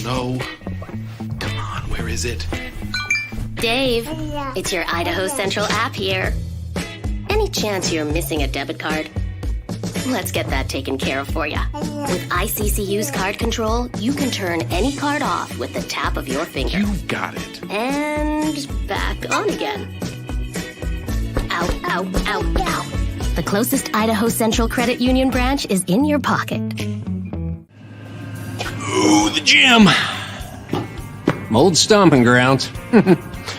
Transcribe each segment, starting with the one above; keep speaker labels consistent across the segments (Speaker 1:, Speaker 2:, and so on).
Speaker 1: No. Come on, where is it?
Speaker 2: Dave, it's your Idaho Central app here. Any chance you're missing a debit card? Let's get that taken care of for you. With ICCU's card control, you can turn any card off with the tap of your finger.
Speaker 1: You got it.
Speaker 2: And back on again. Out, out, out, out. The closest Idaho Central Credit Union branch is in your pocket.
Speaker 3: Ooh, the gym. Old stomping grounds.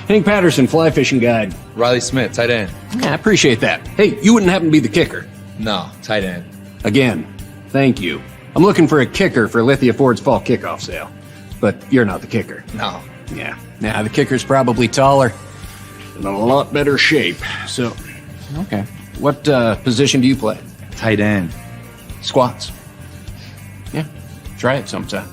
Speaker 3: Hank Patterson, fly fishing guide.
Speaker 4: Riley Smith, tight end.
Speaker 3: Yeah, I appreciate that. Hey, you wouldn't happen to be the kicker?
Speaker 4: No, tight end.
Speaker 3: Again, thank you. I'm looking for a kicker for Lithia Ford's fall kickoff sale. But you're not the kicker.
Speaker 4: No.
Speaker 3: Yeah, the kicker's probably taller and in a lot better shape. So, okay. What position do you play?
Speaker 4: Tight end.
Speaker 3: Squats. Yeah, try it sometime.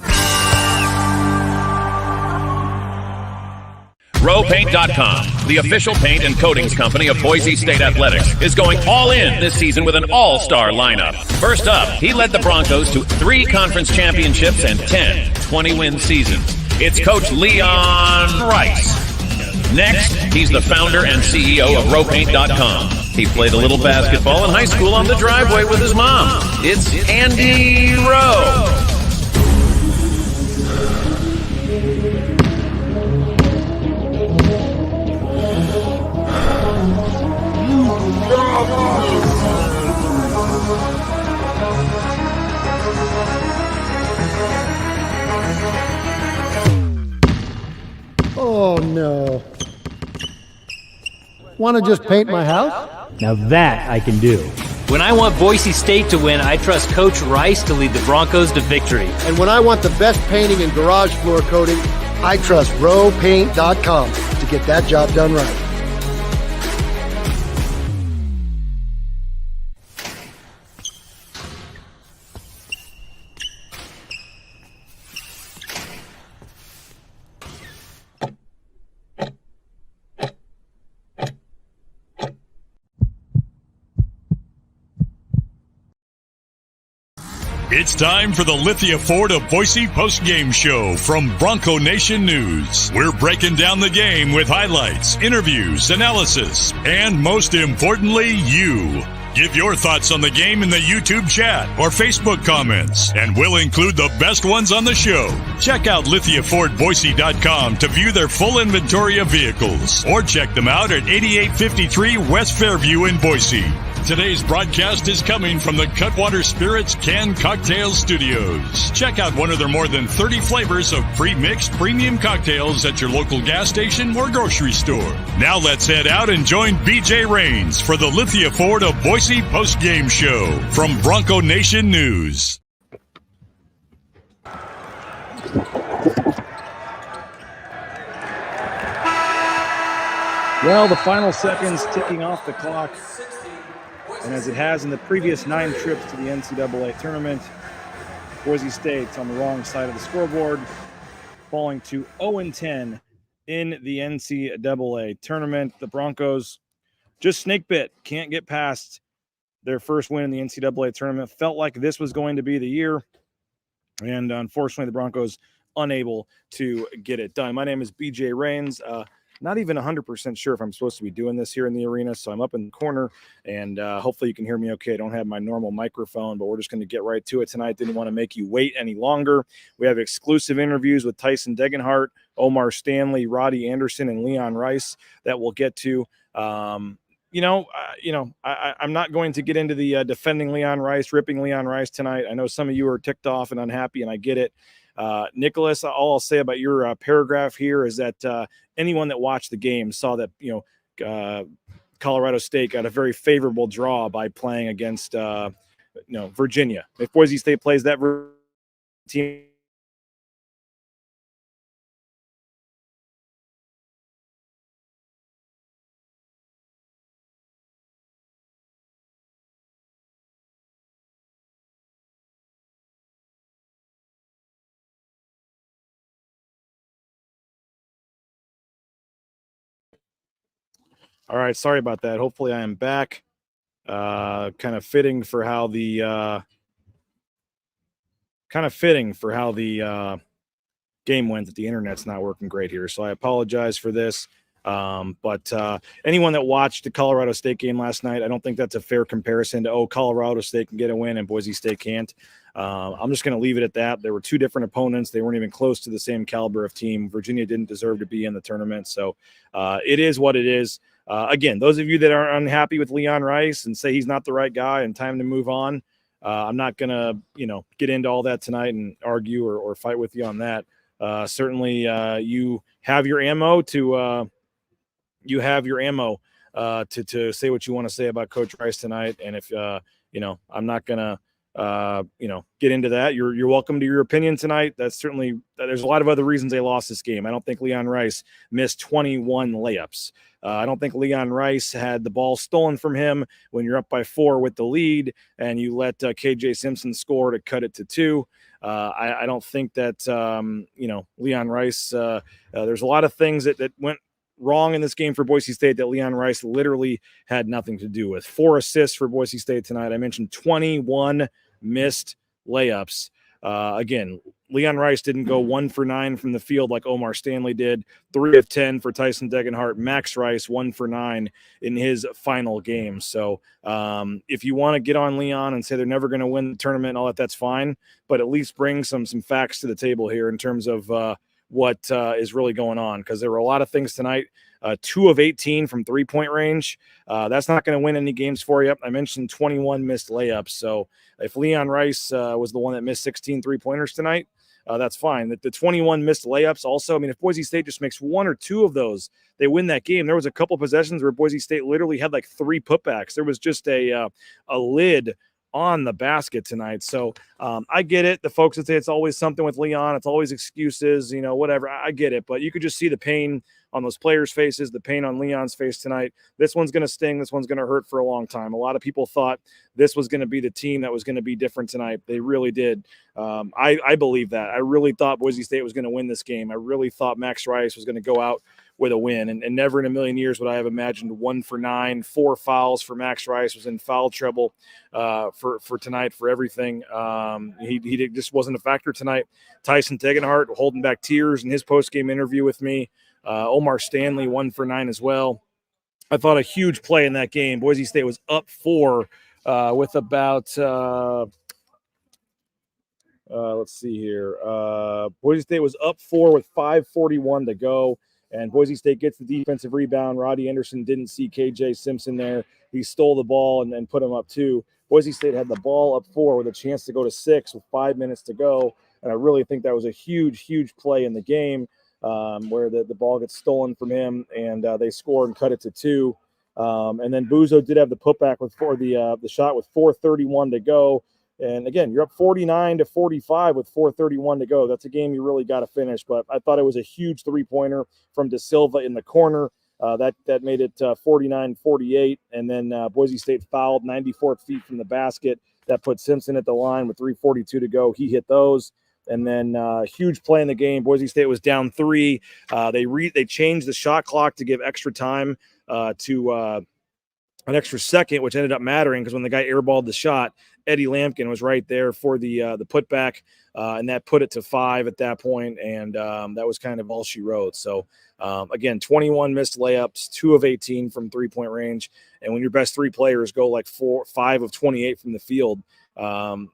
Speaker 5: RowPaint.com, the official paint and coatings company of Boise State Athletics, is going all in this season with an all-star lineup. First up, he led the Broncos to 3 conference championships and 10 20-win seasons. It's Coach Leon Rice. Next, he's the founder and CEO of RowPaint.com. He played a little basketball in high school on the driveway with his mom. It's Andy Rowe.
Speaker 6: Oh, no. Want to just paint my house?
Speaker 7: Now that I can do. When I want Boise State to win, I trust Coach Rice to lead the Broncos to victory.
Speaker 6: And when I want the best painting and garage floor coating, I trust RowPaint.com to get that job done right.
Speaker 8: It's time for the Lithia Ford of Boise Postgame Show from Bronco Nation News. We're breaking down the game with highlights, interviews, analysis, and most importantly, you. Give your thoughts on the game in the YouTube chat or Facebook comments, and we'll include the best ones on the show. Check out LithiaFordBoise.com to view their full inventory of vehicles, or check them out at 8853 West Fairview in Boise. Today's broadcast is coming from the Cutwater Spirits Canned Cocktails Studios. Check out one of their more than 30 flavors of pre-mixed premium cocktails at your local gas station or grocery store. Now let's head out and join BJ Rains for the Lithia Ford of Boise Post-Game Show from Bronco Nation News.
Speaker 9: Well, the final seconds ticking off the clock. And as it has in the previous 9 trips to the NCAA Tournament, Boise State's on the wrong side of the scoreboard, falling to 0-10 in the NCAA Tournament. The Broncos just snake bit, can't get past their first win in the NCAA Tournament. Felt like this was going to be the year, and unfortunately, the Broncos unable to get it done. My name is BJ Rains. Not even 100% sure if I'm supposed to be doing this here in the arena, so I'm up in the corner, and hopefully you can hear me okay. I don't have my normal microphone, but we're just going to get right to it tonight. Didn't want to make you wait any longer. We have exclusive interviews with Tyson Degenhart, Omar Stanley, Roddy Anderson, and Leon Rice that we'll get to. I'm not going to get into the defending Leon Rice, ripping Leon Rice tonight. I know some of you are ticked off and unhappy, and I get it. Nicholas, all I'll say about your paragraph here is that anyone that watched the game saw that, Colorado State got a very favorable draw by playing against, Virginia. If Boise State plays that team, all right, sorry about that. Hopefully I am back. Kind of fitting for how the kind of fitting for how the game went that the internet's not working great here. So I apologize for this. But anyone that watched the Colorado State game last night, I don't think that's a fair comparison to, Colorado State can get a win and Boise State can't. I'm just going to leave it at that. There were two different opponents. They weren't even close to the same caliber of team. Virginia didn't deserve to be in the tournament. So it is what it is. Again, those of you that are unhappy with Leon Rice and say he's not the right guy and time to move on, I'm not going to, get into all that tonight and argue or fight with you on that. Certainly you have your ammo to say what you want to say about Coach Rice tonight. And if, I'm not going to, get into that. You're welcome to your opinion tonight. That's certainly, there's a lot of other reasons they lost this game. I don't think Leon Rice missed 21 layups. I don't think Leon Rice had the ball stolen from him when you're up by 4 with the lead and you let KJ Simpson score to cut it to 2. I don't think that, Leon Rice, there's a lot of things that went wrong in this game for Boise State that Leon Rice literally had nothing to do with. 4 assists for Boise State tonight. I mentioned 21 missed layups. Again, Leon Rice didn't go 1 for 9 from the field like Omar Stanley did. 3 of 10 for Tyson Degenhart. Max Rice 1 for 9 in his final game. So if you want to get on Leon and say they're never going to win the tournament and all that, that's fine. But at least bring some facts to the table here in terms of what is really going on, because there were a lot of things tonight. 2 of 18 from 3-point range. That's not going to win any games for you. I mentioned 21 missed layups. So if Leon Rice was the one that missed 16 3-pointers tonight, that's fine. The 21 missed layups also, if Boise State just makes 1 or 2 of those, they win that game. There was a couple possessions where Boise State literally had like 3 putbacks. There was just a lid on the basket tonight. So I get it. The folks that say it's always something with Leon, it's always excuses, whatever. I get it. But you could just see the pain on those players' faces, the pain on Leon's face tonight. This one's going to sting. This one's going to hurt for a long time. A lot of people thought this was going to be the team that was going to be different tonight. They really did. I believe that. I really thought Boise State was going to win this game. I really thought Max Rice was going to go out with a win. And never in a million years would I have imagined 1 for 9, 4 fouls for Max Rice, was in foul trouble for tonight, for everything. He just wasn't a factor tonight. Tyson Degenhart holding back tears in his post-game interview with me. Omar Stanley 1 for 9 as well. I thought a huge play in that game. Boise State was up 4 with about let's see here. Boise State was up 4 with 5:41 to go. And Boise State gets the defensive rebound. Roddy Anderson didn't see KJ Simpson there. He stole the ball and then put him up 2. Boise State had the ball up 4 with a chance to go to 6 with 5 minutes to go. And I really think that was a huge, huge play in the game where the ball gets stolen from him and they score and cut it to 2. And then Buzo did have the putback for the shot with 4:31 to go. And again, you're up 49-45 with 4:31 to go. That's a game you really got to finish. But I thought it was a huge 3-pointer from De Silva in the corner. That made it 49-48. And then Boise State fouled 94 feet from the basket. That put Simpson at the line with 3:42 to go. He hit those. And then huge play in the game. Boise State was down 3. They changed the shot clock to give extra time to an extra second, which ended up mattering because when the guy airballed the shot, Eddie Lampkin was right there for the putback, and that put it to 5 at that point, and that was kind of all she wrote. So, again, 21 missed layups, 2 of 18 from 3-point range, and when your best 3 players go like 5 of 28 from the field,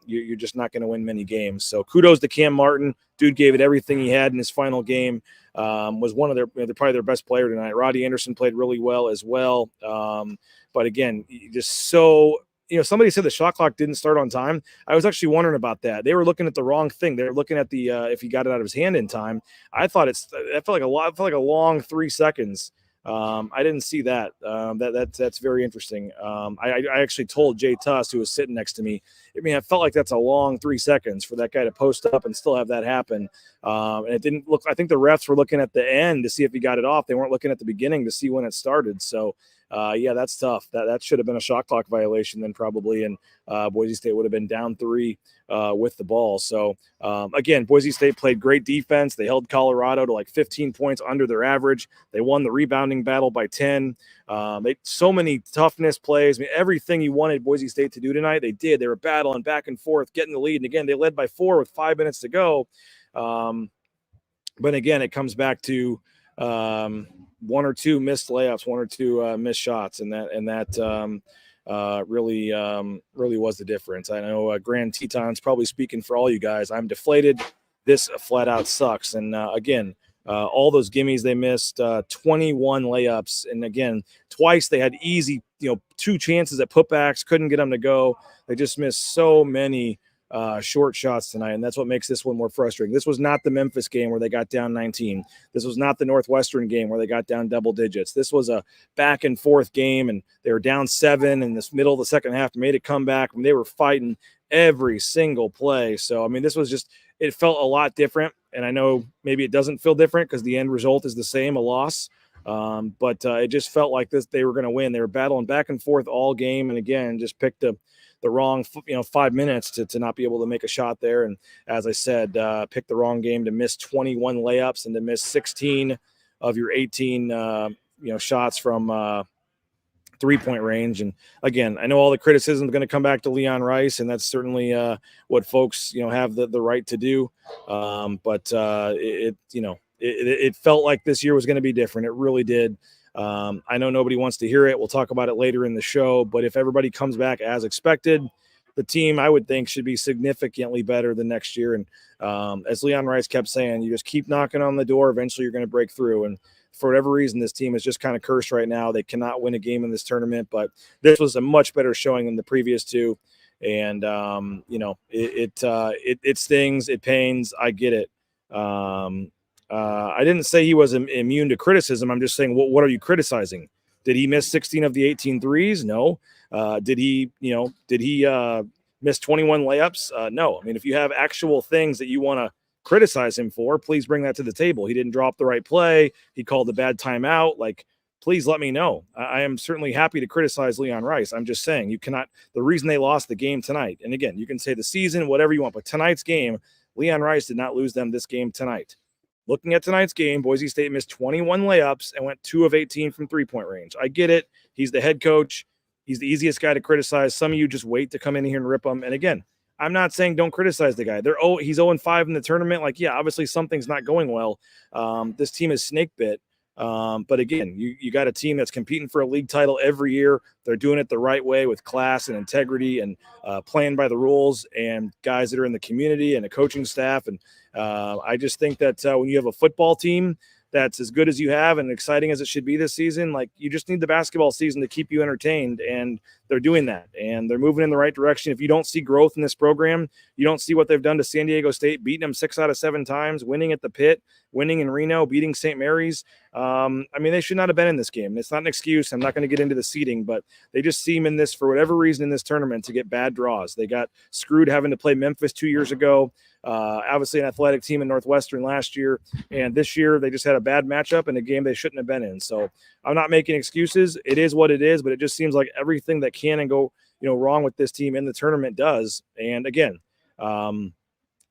Speaker 9: you're just not going to win many games. So kudos to Cam Martin. Dude gave it everything he had in his final game. Was one of probably their best player tonight. Roddy Anderson played really well as well. But again, just so somebody said the shot clock didn't start on time. I was actually wondering about that. They were looking at the wrong thing. They were looking at the if he got it out of his hand in time. I felt like a long 3 seconds. I didn't see that. That's very interesting. I actually told Jay Tuss, who was sitting next to me, I felt like that's a long 3 seconds for that guy to post up and still have that happen. And it didn't look, I think the refs were looking at the end to see if he got it off. They weren't looking at the beginning to see when it started. So, yeah, that's tough. That should have been a shot clock violation then probably. And Boise State would have been down 3 with the ball. So, again, Boise State played great defense. They held Colorado to like 15 points under their average. They won the rebounding battle by 10. So many toughness plays. I mean, everything you wanted Boise State to do tonight, they did. They were battling back and forth, getting the lead. And again, they led by 4 with 5 minutes to go. But again, it comes back to 1 or 2 missed layups, 1 or 2 missed shots, and that really was the difference. I know Grand Teton's probably speaking for all you guys. I'm deflated. This flat out sucks. And again, all those gimmies they missed, 21 layups, and again, twice they had easy, 2 chances at putbacks, couldn't get them to go. They just missed so many short shots tonight, and that's what makes this one more frustrating. This was not the Memphis game where they got down 19. This was not the Northwestern game where they got down double digits. This was a back and forth game, and they were down 7 in this middle of the second half, made a comeback. I mean, they were fighting every single play. So, I mean, this was just, it felt a lot different, and I know maybe it doesn't feel different because the end result is the same, a loss. But it just felt like they were going to win. They were battling back and forth all game, and again, just picked the wrong 5 minutes to not be able to make a shot there. And as I said, picked the wrong game to miss 21 layups and to miss 16 of your 18 shots from 3-point range. And again, I know all the criticism is going to come back to Leon Rice, and that's certainly what folks have the right to do. But it felt like this year was going to be different. It really did. I know nobody wants to hear it. We'll talk about it later in the show, but if everybody comes back as expected, the team, I would think, should be significantly better than next year. And as Leon Rice kept saying, you just keep knocking on the door. Eventually you're going to break through. And for whatever reason, this team is just kind of cursed right now. They cannot win a game in this tournament, but this was a much better showing than the previous 2. And, it stings, it pains. I get it. I didn't say he was immune to criticism. I'm just saying, what are you criticizing? Did he miss 16 of the 18 threes? No. Did he miss 21 layups? No. I mean, if you have actual things that you want to criticize him for, please bring that to the table. He didn't drop the right play. He called a bad timeout. Like, please let me know. I am certainly happy to criticize Leon Rice. I'm just saying, you cannot, the reason they lost the game tonight, and again, you can say the season, whatever you want, but tonight's game, Leon Rice did not lose them this game tonight. Looking at tonight's game, Boise State missed 21 layups and went 2 of 18 from 3-point range. I get it. He's the head coach. He's the easiest guy to criticize. Some of you just wait to come in here and rip him. And again, I'm not saying don't criticize the guy. He's 0-5 in the tournament. Like, yeah, obviously something's not going well. This team is snake bit. But again, you got a team that's competing for a league title every year. They're doing it the right way with class and integrity and playing by the rules, and guys that are in the community and a coaching staff. And I just think that when you have a football team that's as good as you have and exciting as it should be this season, like, you just need the basketball season to keep you entertained, and they're doing that, and they're moving in the right direction. If you don't see growth in this program, you don't see what they've done to San Diego State, beating them 6 out of 7 times, winning at the Pit, winning in Reno, beating St. Mary's. I mean, they should not have been in this game. It's not an excuse. I'm not going to get into the seeding, but they just seem in this, for whatever reason, in this tournament, to get bad draws. They got screwed having to play Memphis 2 years ago. Obviously an athletic team in Northwestern last year, and this year they just had a bad matchup in a game they shouldn't have been in. So I'm not making excuses. It is what it is, but it just seems like everything that can and go wrong with this team in the tournament does. And again,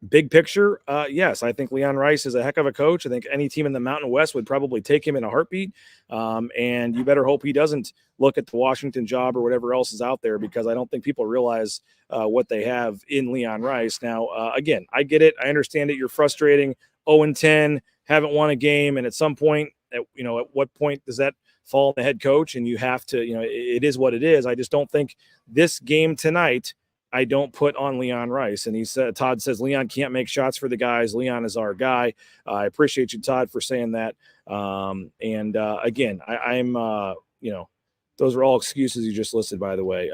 Speaker 9: big picture, yes, I think Leon Rice is a heck of a coach. I think any team in the Mountain West would probably take him in a heartbeat. And you better hope he doesn't look at the Washington job or whatever else is out there, because I don't think people realize what they have in Leon Rice. Now, again, I get it. I understand it. You're frustrating. 0-10, haven't won a game. And at some point, at what point does that fall on the head coach? And you have to, it is what it is. I just don't think this game tonight, I don't put on Leon Rice. And he said, Todd says, Leon can't make shots for the guys. Leon is our guy. I appreciate you, Todd, for saying that. Again, I'm those are all excuses you just listed, by the way.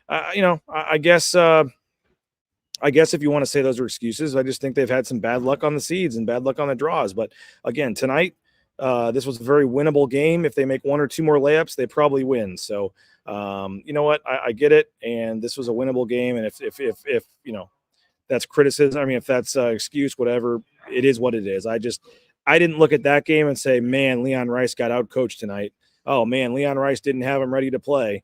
Speaker 9: I guess if you want to say those are excuses, I just think they've had some bad luck on the seeds and bad luck on the draws. But again, tonight, this was a very winnable game. If they make 1 or 2 more layups, they probably win. So, you know what? I get it. And this was a winnable game. And if that's criticism, I mean, if that's excuse, whatever, it is what it is. I didn't look at that game and say, man, Leon Rice got out coached tonight. Oh man, Leon Rice didn't have him ready to play.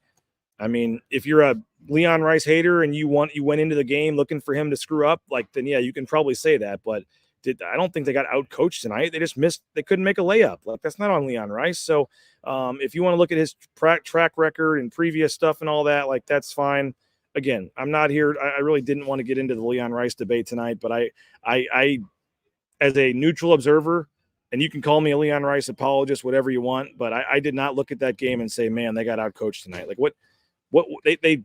Speaker 9: I mean, if you're a Leon Rice hater and you went into the game looking for him to screw up, then yeah, you can probably say that. But I don't think they got out-coached tonight. They just missed. They couldn't make a layup. Like, that's not on Leon Rice. So if you want to look at his track record and previous stuff and all that, like, that's fine. Again, I'm not here. I really didn't want to get into the Leon Rice debate tonight, but I as a neutral observer, and you can call me a Leon Rice apologist, whatever you want, but I did not look at that game and say, man, they got out-coached tonight. Like, what they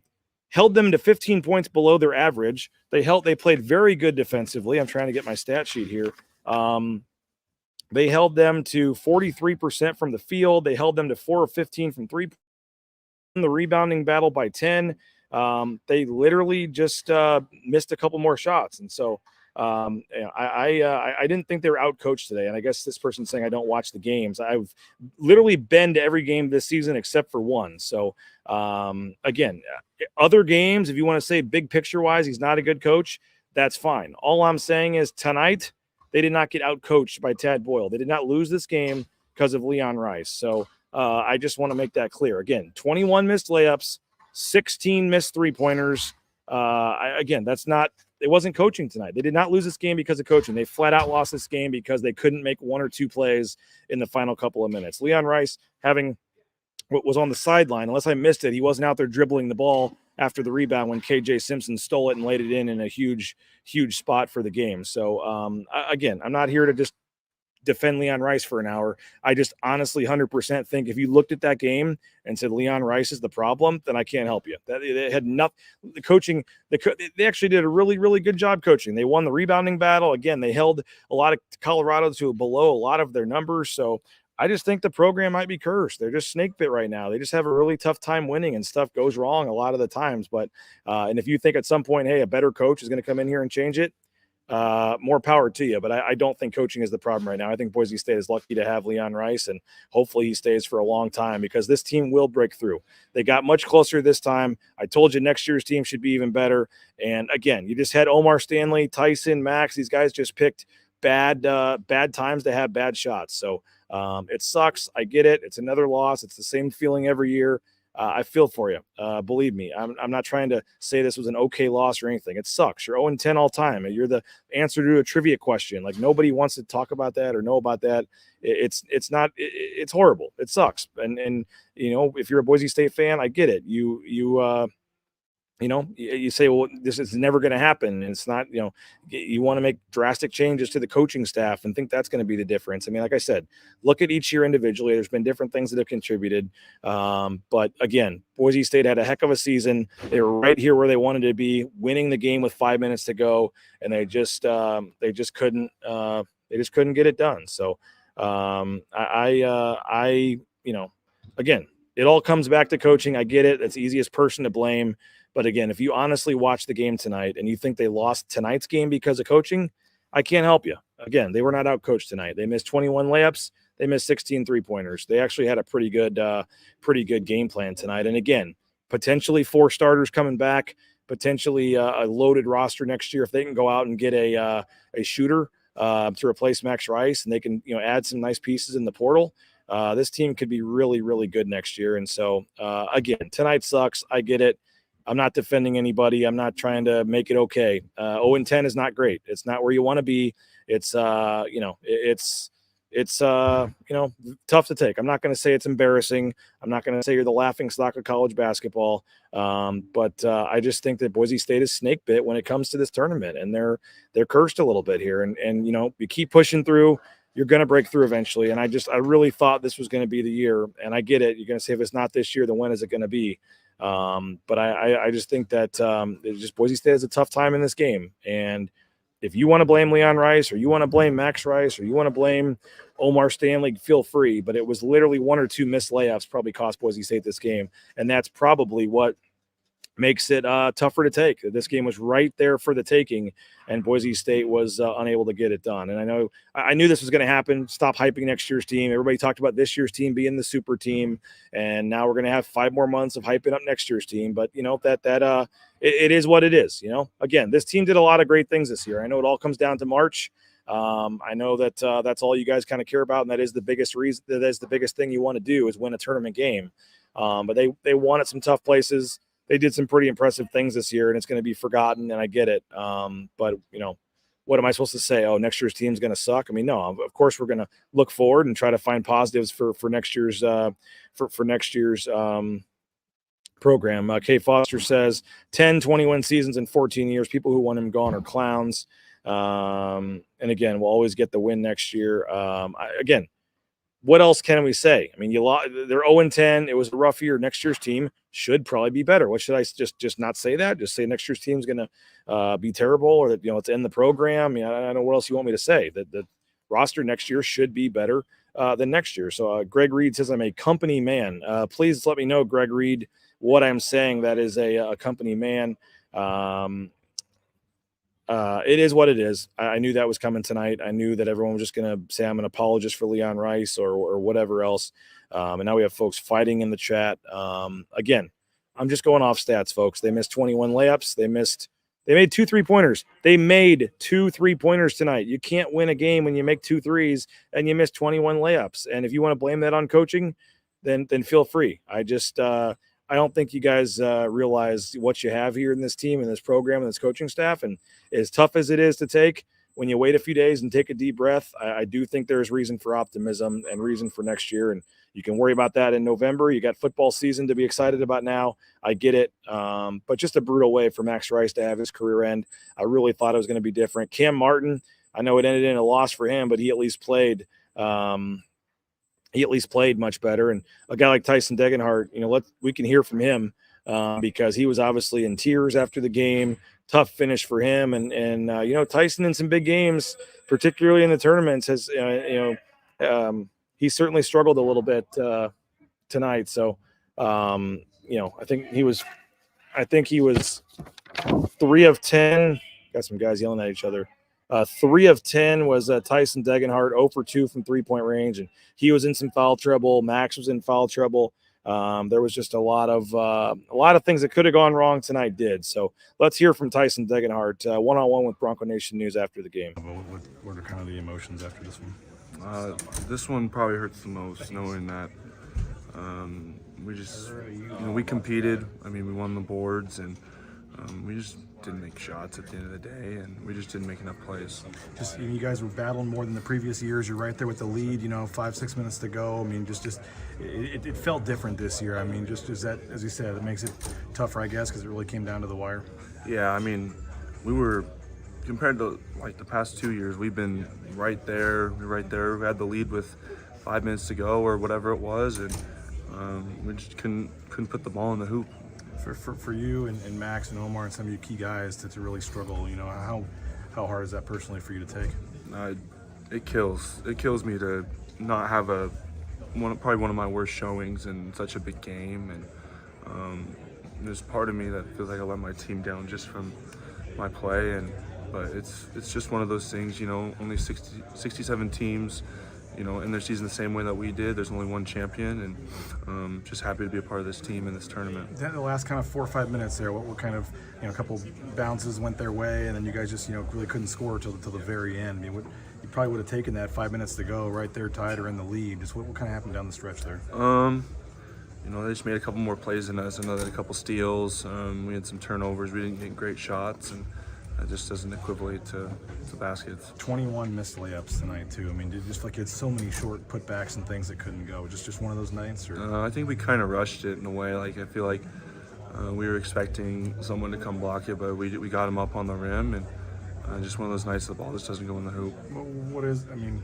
Speaker 9: held them to 15 points below their average. They played very good defensively. I'm trying to get my stat sheet here. They held them to 43% from the field. They held them to 4 of 15 from three. The rebounding battle by 10. They literally just missed a couple more shots. And so I didn't think they were out-coached today. And I guess this person's saying I don't watch the games. I've literally been to every game this season except for one. So again, other games, if you want to say big picture-wise, he's not a good coach, that's fine. All I'm saying is tonight they did not get out-coached by Tad Boyle. They did not lose this game because of Leon Rice. So I just want to make that clear. Again, 21 missed layups, 16 missed three-pointers. Again, it wasn't coaching tonight. They did not lose this game because of coaching. They flat out lost this game because they couldn't make one or two plays in the final couple of minutes. Leon Rice having what was on the sideline, unless I missed it, he wasn't out there dribbling the ball after the rebound when KJ Simpson stole it and laid it in a huge spot for the game. So again, I'm not here to just defend Leon Rice for an hour. I just honestly 100% think if you looked at that game and said Leon Rice is the problem, then I can't help you. They had nothing. The coaching, they actually did a really, really good job coaching. They won the rebounding battle. Again, they held a lot of Colorado to below a lot of their numbers. So I just think the program might be cursed. They're just snake bit right now. They just have a really tough time winning, and stuff goes wrong a lot of the times. But and if you think at some point, hey, a better coach is going to come in here and change it, more power to you. But I don't think coaching is the problem right now. I think Boise State is lucky to have Leon Rice, and hopefully he stays for a long time because this team will break through. They got much closer this time. I told you next year's team should be even better. And again, you just had Omar Stanley, Tyson, Max. These guys just picked bad times to have bad shots. So it sucks. I get it. It's another loss. It's the same feeling every year. I feel for you. Believe me, I'm not trying to say this was an okay loss or anything. It sucks. You're 0-10 all time. You're the answer to a trivia question. Like, nobody wants to talk about that or know about that. It's horrible. It sucks. And you know, if you're a Boise State fan, I get it. You say, well, this is never going to happen. And it's not, you want to make drastic changes to the coaching staff and think that's going to be the difference. I mean, like I said, look at each year individually. There's been different things that have contributed. But again, Boise State had a heck of a season. They were right here where they wanted to be, winning the game with 5 minutes to go. And they just couldn't get it done. So again, it all comes back to coaching. I get it. That's the easiest person to blame. But again, if you honestly watch the game tonight and you think they lost tonight's game because of coaching, I can't help you. Again, they were not out-coached tonight. They missed 21 layups. They missed 16 three-pointers. They actually had a pretty good game plan tonight. And again, potentially 4 starters coming back, potentially a loaded roster next year if they can go out and get a shooter to replace Max Rice, and they can add some nice pieces in the portal. This team could be really, really good next year. And so, again, tonight sucks. I get it. I'm not defending anybody. I'm not trying to make it okay. 0-10 is not great. It's not where you want to be. It's tough to take. I'm not going to say it's embarrassing. I'm not going to say you're the laughing stock of college basketball. But I just think that Boise State is snake bit when it comes to this tournament, and they're cursed a little bit here. And you keep pushing through, you're going to break through eventually. And I really thought this was going to be the year. And I get it. You're going to say if it's not this year, then when is it going to be? But I just think that Boise State has a tough time in this game. And if you want to blame Leon Rice, or you want to blame Max Rice, or you want to blame Omar Stanley, feel free. But it was literally 1 or 2 missed layups probably cost Boise State this game. And that's probably what makes it tougher to take. This game was right there for the taking, and Boise State was unable to get it done. And I knew this was going to happen. Stop hyping next year's team. Everybody talked about this year's team being the super team, and now we're going to have 5 more months of hyping up next year's team. But it is what it is. Again, this team did a lot of great things this year. I know it all comes down to March. I know that that's all you guys kind of care about, and that is the biggest reason. That is the biggest thing you want to do, is win a tournament game. But they won at some tough places. They did some pretty impressive things this year, and it's going to be forgotten, and I get it. But what am I supposed to say? Oh, next year's team's going to suck. I mean, no, of course we're going to look forward and try to find positives for next year's program. Kay Foster says 10, 21 seasons in 14 years. People who want him gone are clowns. And again, we'll always get the win next year. Again, what else can we say? I mean, they're 0-10. It was a rough year. Next year's team should probably be better. What should I just not say that? Just say next year's team's going to be terrible, or that, let's end the program. I mean, I don't know what else you want me to say. That the roster next year should be better than next year. So Greg Reed says, I'm a company man. Please let me know, Greg Reed, what I'm saying that is a company man. It is what it is. I knew that was coming tonight. I knew that everyone was just going to say I'm an apologist for Leon Rice or whatever else. And now we have folks fighting in the chat. Again, I'm just going off stats, folks. They missed 21 layups. They made 2 3-pointers. They made 2 3-pointers tonight. You can't win a game when you make 2 threes and you miss 21 layups. And if you want to blame that on coaching, then feel free. I don't think you guys realize what you have here in this team and this program and this coaching staff. And as tough as it is to take, when you wait a few days and take a deep breath, I do think there's reason for optimism and reason for next year. And you can worry about that in November. You got football season to be excited about now. I get it. But just a brutal way for Max Rice to have his career end. I really thought it was going to be different. Cam Martin, I know it ended in a loss for him, but he at least played. Much better. And a guy like Tyson Degenhart, we can hear from him because he was obviously in tears after the game. Tough finish for him. And Tyson in some big games, particularly in the tournaments, has, he certainly struggled a little bit tonight. So, I think he was 3 of 10. Got some guys yelling at each other. 3 of 10 was Tyson Degenhart, 0 for 2 from 3-point range, and he was in some foul trouble. Max was in foul trouble. There was just a lot of things that could have gone wrong tonight did. So let's hear from Tyson Degenhart, one-on-one with Bronco Nation News after the game.
Speaker 10: What are kind of the emotions after this one?
Speaker 11: This one probably hurts the most, knowing that we just, we competed. I mean, we won the boards, and we just didn't make shots at the end of the day, and we just didn't make enough plays.
Speaker 10: Just you guys were battling more than the previous years. You're right there with the lead. 5-6 minutes to go. I mean, it felt different this year. I mean, just as you said, it makes it tougher, I guess, because it really came down to the wire.
Speaker 11: Yeah, I mean, we were compared to like the past 2 years. We've been right there. We had the lead with 5 minutes to go or whatever it was, and we just couldn't put the ball in the hoop.
Speaker 10: For you and Max and Omar and some of you key guys to really struggle, how hard is that personally for you to take?
Speaker 11: It kills me to not have probably one of my worst showings in such a big game, and there's part of me that feels like I let my team down just from my play, but it's just one of those things. Only 67 teams in their season the same way that we did. There's only one champion, and just happy to be a part of this team in this tournament.
Speaker 10: The last kind of 4 or 5 minutes there, what kind of, a couple bounces went their way, and then you guys just, really couldn't score till the very end. I mean, you probably would have taken that 5 minutes to go right there, tied or in the lead. Just what kind of happened down the stretch there?
Speaker 11: They just made a couple more plays than us. I know they had a couple steals. We had some turnovers. We didn't get great shots, and that just doesn't equivalent to baskets.
Speaker 10: 21 missed layups tonight too. I mean, just like it's so many short putbacks and things that couldn't go. Just one of those nights. Or?
Speaker 11: I think we kind of rushed it in a way. Like I feel like we were expecting someone to come block it, but we got him up on the rim, and just one of those nights the ball just doesn't go in the hoop.
Speaker 10: What is? I mean,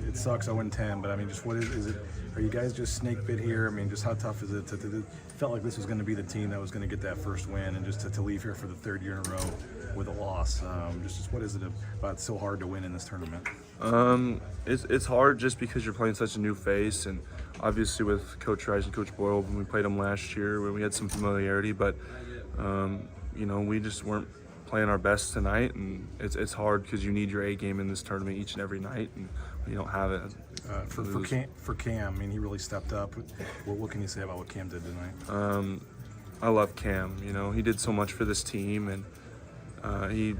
Speaker 10: it sucks 0-10, but I mean, just what is it? Are you guys just snake bit here? I mean, just how tough is it to felt like this was going to be the team that was going to get that first win, and just to leave here for the 3rd year in a row with a loss. Just what is it about it's so hard to win in this tournament?
Speaker 11: It's hard just because you're playing such a new face, and obviously with Coach Rice and Coach Boyle, when we played them last year, when we had some familiarity, but we just weren't playing our best tonight, and it's hard because you need your A game in this tournament each and every night, and you don't have it.
Speaker 10: For Cam, I mean, he really stepped up. What can you say about what Cam did tonight?
Speaker 11: I love Cam. He did so much for this team, and he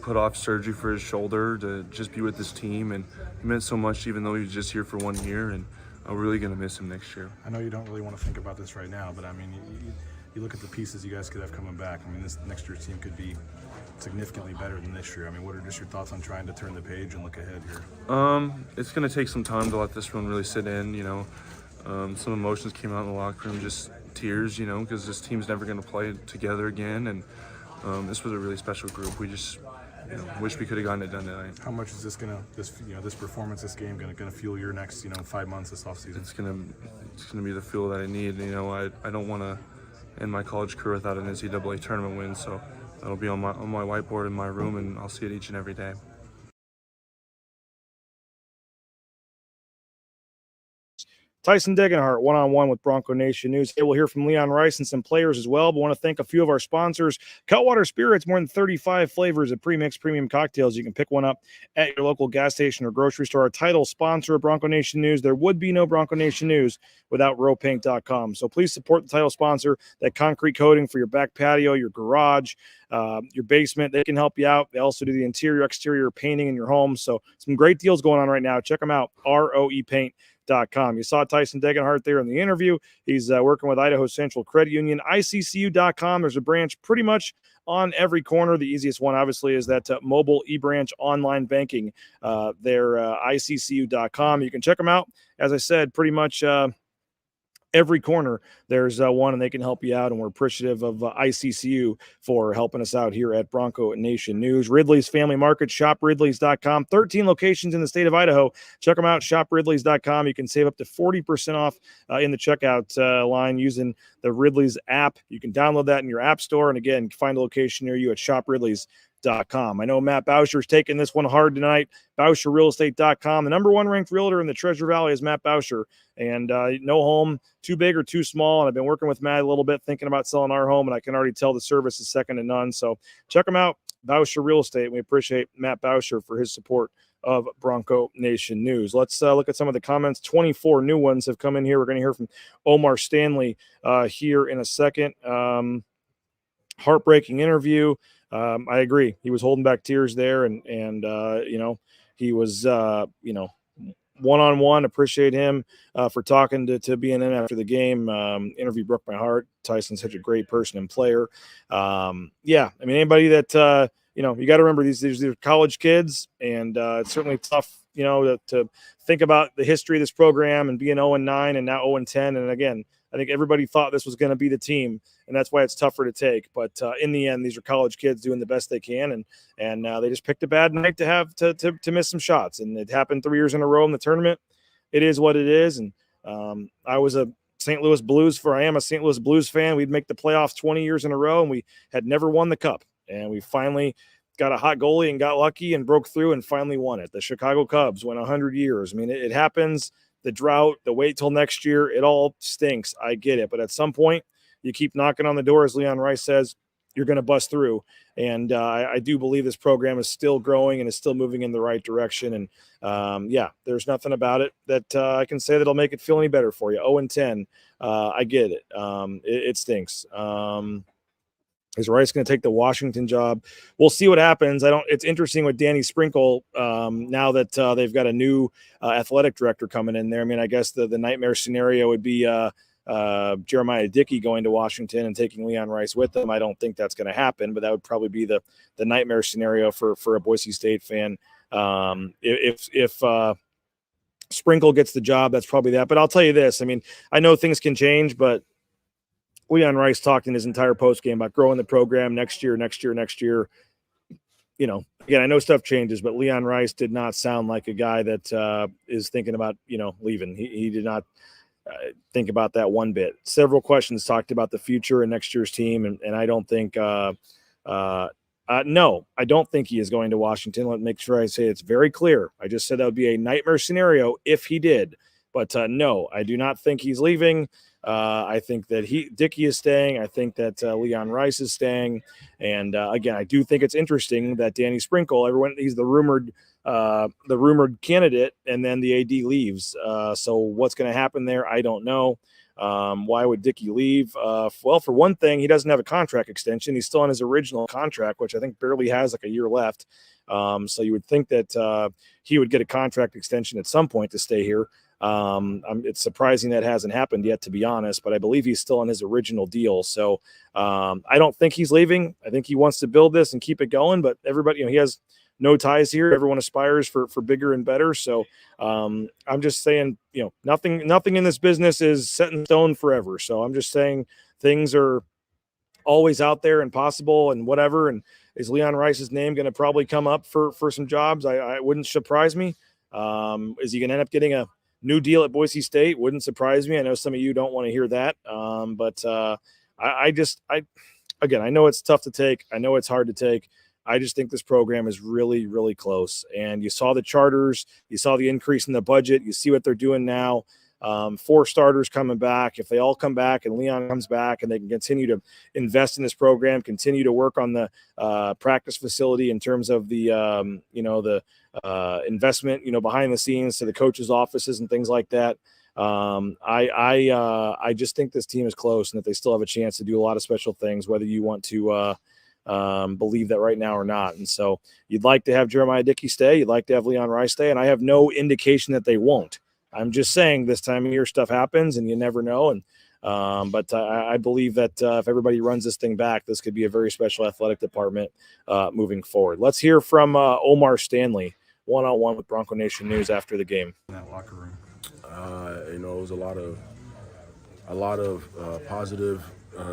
Speaker 11: put off surgery for his shoulder to just be with this team, and he meant so much even though he was just here for 1 year, and I'm really going to miss him next year.
Speaker 10: I know you don't really want to think about this right now, but I mean, you look at the pieces you guys could have coming back. I mean, this next year's team could be significantly better than this year. I mean, what are just your thoughts on trying to turn the page and look ahead here?
Speaker 11: It's going to take some time to let this one really sit in, Some emotions came out in the locker room, just tears, because this team's never going to play together again. And this was a really special group. We just wish we could have gotten it done tonight.
Speaker 10: How much is this this performance, this game, going to fuel your next, 5 months this offseason?
Speaker 11: It's going to be the fuel that I need. I don't want to end my college career without an NCAA tournament win, so that'll be on my whiteboard in my room, and I'll see it each and every day.
Speaker 9: Tyson Degenhart, one-on-one with Bronco Nation News. Hey, we'll hear from Leon Rice and some players as well, but want to thank a few of our sponsors. Cutwater Spirits, more than 35 flavors of pre-mixed premium cocktails. You can pick one up at your local gas station or grocery store. Our title sponsor of Bronco Nation News. There would be no Bronco Nation News without rowpaint.com. So please support the title sponsor, that concrete coating for your back patio, your garage, your basement. They can help you out. They also do the interior, exterior painting in your home. So some great deals going on right now. Check them out, ROEpaint.com. You saw Tyson Degenhart there in the interview. He's working with Idaho Central Credit Union, ICCU.com. There's a branch pretty much on every corner. The easiest one, obviously, is that mobile e-branch online banking. They're ICCU.com. You can check them out. As I said, pretty much every corner there's one, and they can help you out, and we're appreciative of ICCU for helping us out here at Bronco Nation News. Ridley's Family Market, shopridleys.com. 13 locations in the state of Idaho. Check them out, shopridleys.com. You can save up to 40% off in the checkout line using the Ridley's app. You can download that in your app store, and again, find a location near you at shopridleys.com. I know Matt Bauscher's taking this one hard tonight. BauscherRealEstate.com. The number one ranked realtor in the Treasure Valley is Matt Bauscher, and no home too big or too small. And I've been working with Matt a little bit, thinking about selling our home, and I can already tell the service is second to none. So check them out, Bauscher Real Estate. We appreciate Matt Bauscher for his support of Bronco Nation News. Let's look at some of the comments. 24 new ones have come in here. We're going to hear from Omar Stanley here in a second. Heartbreaking interview. I agree. He was holding back tears there, and he was one-on-one. Appreciate him for talking to BNN after the game. Interview broke my heart. Tyson's such a great person and player. Anybody that you got to remember these are college kids, and it's certainly tough to think about the history of this program and being 0-9 and now 0-10. And again, I think everybody thought this was going to be the team, and that's why it's tougher to take. But in the end, these are college kids doing the best they can, and they just picked a bad night to have to miss some shots. And it happened 3 years in a row in the tournament. It is what it is. And I was a St. Louis Blues I am a St. Louis Blues fan. We'd make the playoffs 20 years in a row, and we had never won the cup. And we finally got a hot goalie and got lucky and broke through and finally won it. The Chicago Cubs went 100 years. I mean, it happens. The drought, the wait till next year, it all stinks. I get it. But at some point, you keep knocking on the door, as Leon Rice says, you're going to bust through. And I do believe this program is still growing and is still moving in the right direction. And, there's nothing about it that I can say that'll make it feel any better for you. 0-10, I get it. It stinks. Is Rice going to take the Washington job? We'll see what happens. It's interesting with Danny Sprinkle now that they've got a new athletic director coming in there. I mean, I guess the nightmare scenario would be Jeremiah Dickey going to Washington and taking Leon Rice with them. I don't think that's going to happen, but that would probably be the nightmare scenario for a Boise State fan. If Sprinkle gets the job, that's probably that. But I'll tell you this. I mean, I know things can change, but Leon Rice talked in his entire postgame about growing the program next year. Again, I know stuff changes, but Leon Rice did not sound like a guy that is thinking about, leaving. He did not think about that one bit. Several questions talked about the future and next year's team, and I don't think no, I don't think he is going to Washington. Let me make sure I say it's very clear. I just said that would be a nightmare scenario if he did. But no, I do not think he's leaving. I think that Dickey is staying. I think that Leon Rice is staying. And again, I do think it's interesting that Danny Sprinkle, he's the rumored candidate, and then the AD leaves. So what's going to happen there? I don't know. Why would Dickey leave? Well, for one thing, he doesn't have a contract extension. He's still on his original contract, which I think barely has like a year left. So you would think that he would get a contract extension at some point to stay here. It's surprising that hasn't happened yet, to be honest, but I believe he's still on his original deal. So I don't think he's leaving. I think he wants to build this and keep it going, but everybody, he has no ties here. Everyone aspires for bigger and better. So I'm just saying, nothing in this business is set in stone forever. So I'm just saying things are always out there and possible and whatever. And is Leon Rice's name going to probably come up for some jobs? I wouldn't surprise me. Is he going to end up getting a new deal at Boise State? Wouldn't surprise me. I know some of you don't want to hear that. But again, I know it's tough to take. I know it's hard to take. I just think this program is really, really close. And you saw the charters, you saw the increase in the budget, you see what they're doing now. 4 starters coming back. If they all come back and Leon comes back and they can continue to invest in this program, continue to work on the practice facility in terms of the investment, behind the scenes to the coaches' offices and things like that. I just think this team is close and that they still have a chance to do a lot of special things, whether you want to believe that right now or not. And so you'd like to have Jeremiah Dickey stay. You'd like to have Leon Rice stay. And I have no indication that they won't. I'm just saying this time of year stuff happens and you never know. And but I believe that if everybody runs this thing back, this could be a very special athletic department moving forward. Let's hear from Omar Stanley, one-on-one with Bronco Nation News after the game.
Speaker 10: In that locker room.
Speaker 12: It was a lot of positive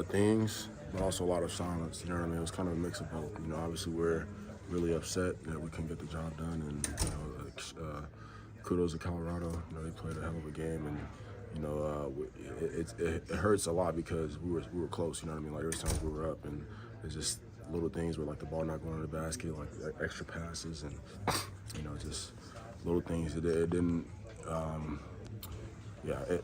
Speaker 12: things, but also a lot of silence. You know what I mean? It was kind of a mix of both. Obviously we're really upset that we couldn't get the job done, and kudos to Colorado. They played a hell of a game, and it hurts a lot because we were close. You know what I mean? Like every time we were up, and it's just little things where like the ball not going to the basket, like extra passes, and just little things. It didn't.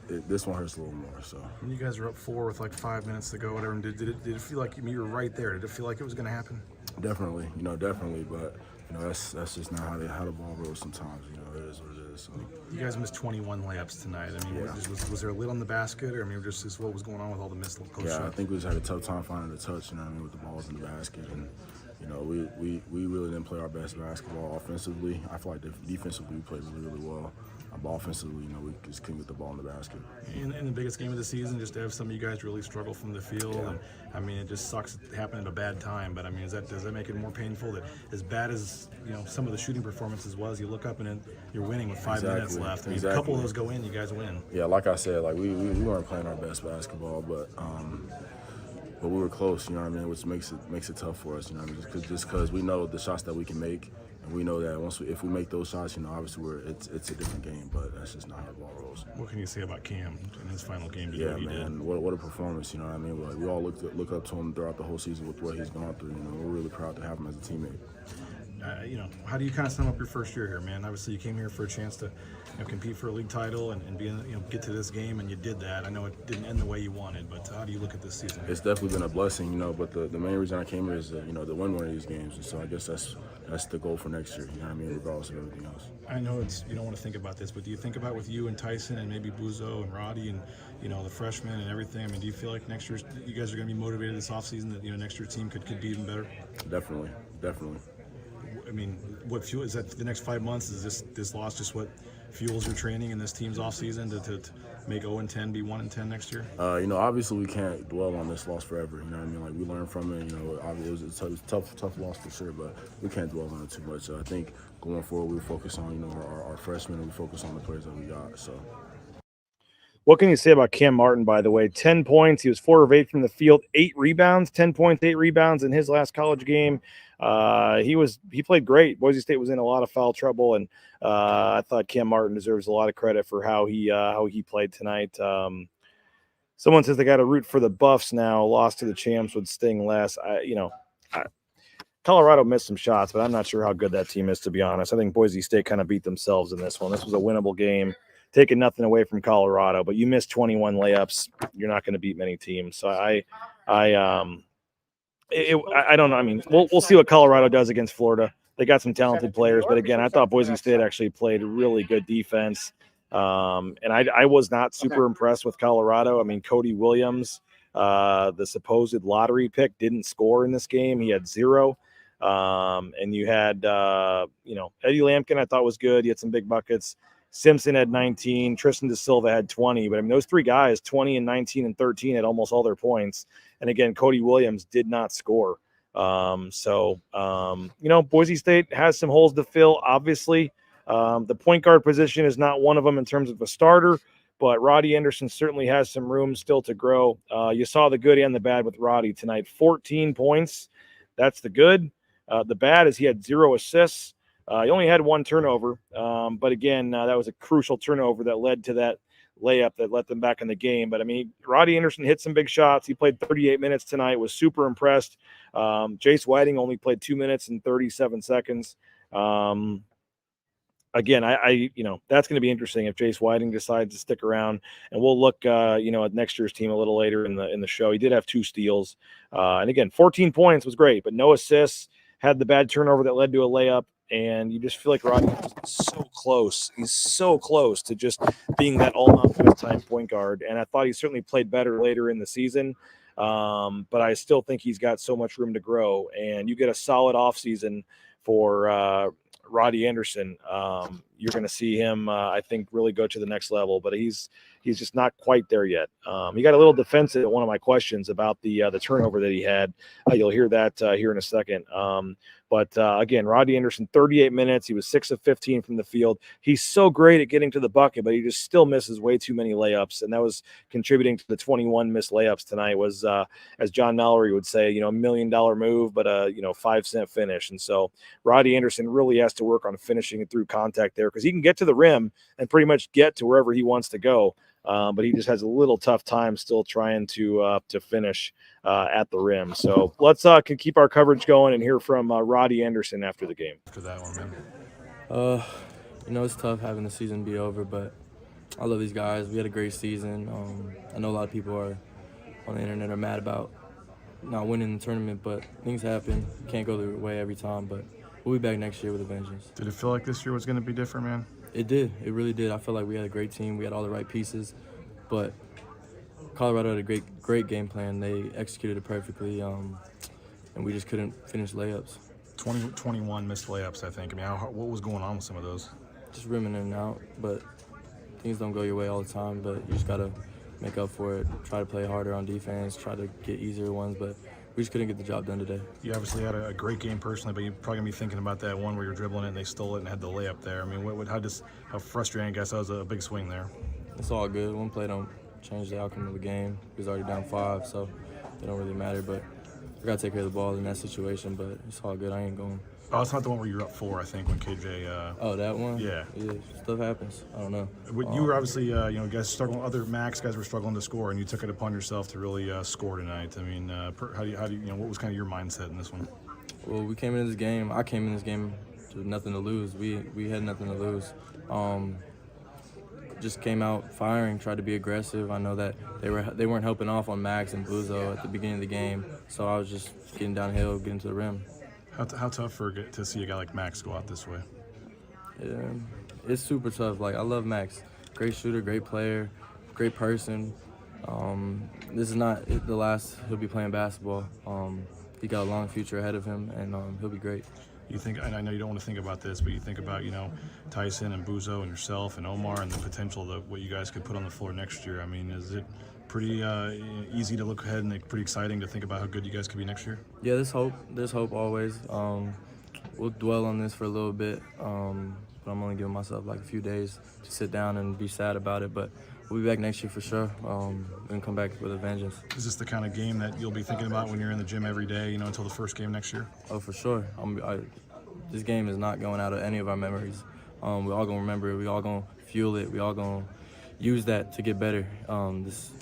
Speaker 12: This one hurts a little more. So
Speaker 10: when you guys were up 4 with like 5 minutes to go, whatever, and did it feel like you were right there? Did it feel like it was going to happen?
Speaker 12: Definitely, definitely, but that's just not how the ball rolls sometimes. It is what it is. So.
Speaker 10: You guys missed 21 layups tonight. I mean, was there a lid on the basket, or just what was going on with all the missed close shots?
Speaker 12: I think we just had a tough time finding the touch. With the balls in the basket, and we really didn't play our best basketball offensively. I feel like defensively we played really, really well. But offensively, we just couldn't get the ball in the basket.
Speaker 10: In the biggest game of the season, just to have some of you guys really struggle from the field, and it just sucks it happened at a bad time. But does that make it more painful that as bad as some of the shooting performances was, you look up and then you're winning with 5 minutes left. A couple of those go in, you guys win.
Speaker 12: Yeah, like I said, we weren't playing our best basketball, but we were close. Which makes it tough for us. Just because we know the shots that we can make. We know that if we make those shots, obviously it's a different game, but that's just not how the ball rolls.
Speaker 10: What can you say about Cam in his final game?
Speaker 12: What a performance! We all look up to him throughout the whole season with what he's gone through. We're really proud to have him as a teammate.
Speaker 10: How do you kind of sum up your first year here, man? Obviously, you came here for a chance to compete for a league title and be get to this game, and you did that. I know it didn't end the way you wanted, but how do you look at this season?
Speaker 12: It's definitely been a blessing, but the main reason I came here is to win one of these games, and so I guess that's the goal for next year. Regardless of everything else.
Speaker 10: I know you don't want to think about this, but do you think about with you and Tyson and maybe Buzo and Roddy and the freshmen and everything? Do you feel like next year you guys are going to be motivated this offseason that next year's team could be even better?
Speaker 12: Definitely.
Speaker 10: What fuel is that for the next 5 months? Is this loss just what fuels your training in this team's offseason to make 0-10 be 1-10 next year?
Speaker 12: Obviously we can't dwell on this loss forever. We learned from it. It was a tough loss for sure, but we can't dwell on it too much. I think going forward we'll focus on our freshmen and we focus on the players that we got. So.
Speaker 9: What can you say about Cam Martin, by the way? 10 points. He was 4 of 8 from the field, 8 rebounds, 10 points, 8 rebounds in his last college game. He played great. Boise State was in a lot of foul trouble, and I thought Cam Martin deserves a lot of credit for how he played tonight. Someone says they got to root for the Buffs now. Loss to the champs would sting less. Colorado missed some shots, but I'm not sure how good that team is, to be honest. I think Boise State kind of beat themselves in this one. This was a winnable game. Taking nothing away from Colorado, but you missed 21 layups. You're not going to beat many teams. So I don't know. We'll see what Colorado does against Florida. They got some talented players, but again, I thought Boise State actually played really good defense. And I was not super impressed with Colorado. Cody Williams, the supposed lottery pick, didn't score in this game. He had 0. And you had, Eddie Lampkin, I thought was good. He had some big buckets. Simpson had 19. Tristan De Silva had 20. But, I mean, those three guys, 20 and 19 and 13, had almost all their points. And, again, Cody Williams did not score. Boise State has some holes to fill, obviously. The point guard position is not one of them in terms of a starter, but Roddy Anderson certainly has some room still to grow. You saw the good and the bad with Roddy tonight. 14 points. That's the good. The bad is he had 0 assists. He only had 1 turnover. But again, that was a crucial turnover that led to that layup that let them back in the game. But I mean, Roddy Anderson hit some big shots. He played 38 minutes tonight, was super impressed. Jace Whiting only played 2 minutes and 37 seconds. Again, that's going to be interesting if Jace Whiting decides to stick around, and we'll look, at next year's team a little later in the show. He did have 2 steals, and again, 14 points was great, but no assists. Had the bad turnover that led to a layup, and you just feel like Rodney is so close. He's so close to just being that all-time point guard, and I thought he certainly played better later in the season, but I still think he's got so much room to grow, and you get a solid offseason for Roddy Anderson. You're going to see him, I think, really go to the next level, but he's just not quite there yet. He got a little defensive at one of my questions about the turnover that he had. You'll hear that here in a second. But again, Roddy Anderson, 38 minutes. He was 6 of 15 from the field. He's so great at getting to the bucket, but he just still misses way too many layups. And that was contributing to the 21 missed layups tonight was, as John Mallory would say, $1 million move, but a, 5-cent finish. And so Roddy Anderson really has to work on finishing it through contact there because he can get to the rim and pretty much get to wherever he wants to go. But he just has a little tough time still trying to finish at the rim. So let's keep our coverage going and hear from Roddy Anderson after the game.
Speaker 10: For that one,
Speaker 13: man. It's tough having the season be over, but I love these guys. We had a great season. I know a lot of people are on the internet are mad about not winning the tournament, but things happen. Can't go their way every time, but we'll be back next year with a vengeance.
Speaker 10: Did it feel like this year was going to be different, man?
Speaker 13: It did. It really did. I feel like we had a great team. We had all the right pieces, but Colorado had a great game plan. They executed it perfectly, and we just couldn't finish layups.
Speaker 10: 21 missed layups, I think. I mean, what was going on with some of those?
Speaker 13: Just rimming in and out, but things don't go your way all the time, but you just got to make up for it, try to play harder on defense, try to get easier ones, but we just couldn't get the job done today.
Speaker 10: You obviously had a great game personally, but you're probably going to be thinking about that one where you're dribbling it and they stole it and had the layup there. I mean, how frustrating, I guess, that was a big swing there.
Speaker 13: It's all good. One play don't change the outcome of the game. He was already down 5, so it don't really matter, but we got to take care of the ball in that situation, but it's all good. I ain't going.
Speaker 10: Oh, it's not the one where you're up 4, I think, when KJ...
Speaker 13: Oh, that one?
Speaker 10: Yeah.
Speaker 13: Stuff happens. I don't know.
Speaker 10: You were obviously, guys struggling. Other Max guys were struggling to score, and you took it upon yourself to really score tonight. I mean, how do you, what was kind of your mindset in this one?
Speaker 13: Well, we came into this game. I came in this game with nothing to lose. We had nothing to lose. Just came out firing, tried to be aggressive. I know that they weren't helping off on Max and Buzo at the beginning of the game, so I was just getting downhill, getting to the rim.
Speaker 10: How tough to see a guy like Max go out this way?
Speaker 13: Yeah, it's super tough. Like, I love Max. Great shooter, great player, great person. This is not the last he'll be playing basketball. He got a long future ahead of him, and he'll be great.
Speaker 10: You think, and I know you don't want to think about this, but you think about, Tyson and Buzo and yourself and Omar and the potential of what you guys could put on the floor next year. I mean, is it pretty easy to look ahead and pretty exciting to think about how good you guys could be next year?
Speaker 13: Yeah, there's hope. There's hope always. We'll dwell on this for a little bit, but I'm only giving myself like a few days to sit down and be sad about it. But we'll be back next year for sure, and come back with a vengeance.
Speaker 10: Is this the kind of game that you'll be thinking about when you're in the gym every day, until the first game next year?
Speaker 13: Oh, for sure. This game is not going out of any of our memories. We're all gonna remember it. We all gonna fuel it. We all gonna use that to get better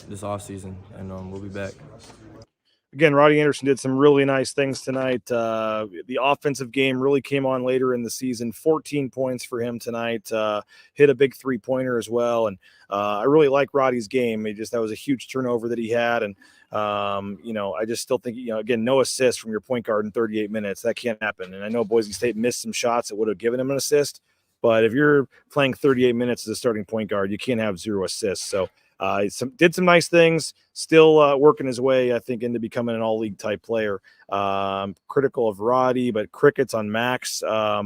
Speaker 13: this off season, and we'll be back.
Speaker 9: Again, Roddy Anderson did some really nice things tonight. The offensive game really came on later in the season. 14 points for him tonight. Hit a big 3-pointer as well. And I really like Roddy's game. That was a huge turnover that he had. And, I just still think, again, no assist from your point guard in 38 minutes. That can't happen. And I know Boise State missed some shots that would have given him an assist. But if you're playing 38 minutes as a starting point guard, you can't have 0 assists. So Did some nice things, still working his way, I think, into becoming an all-league type player. Critical of Roddy, but crickets on Max. I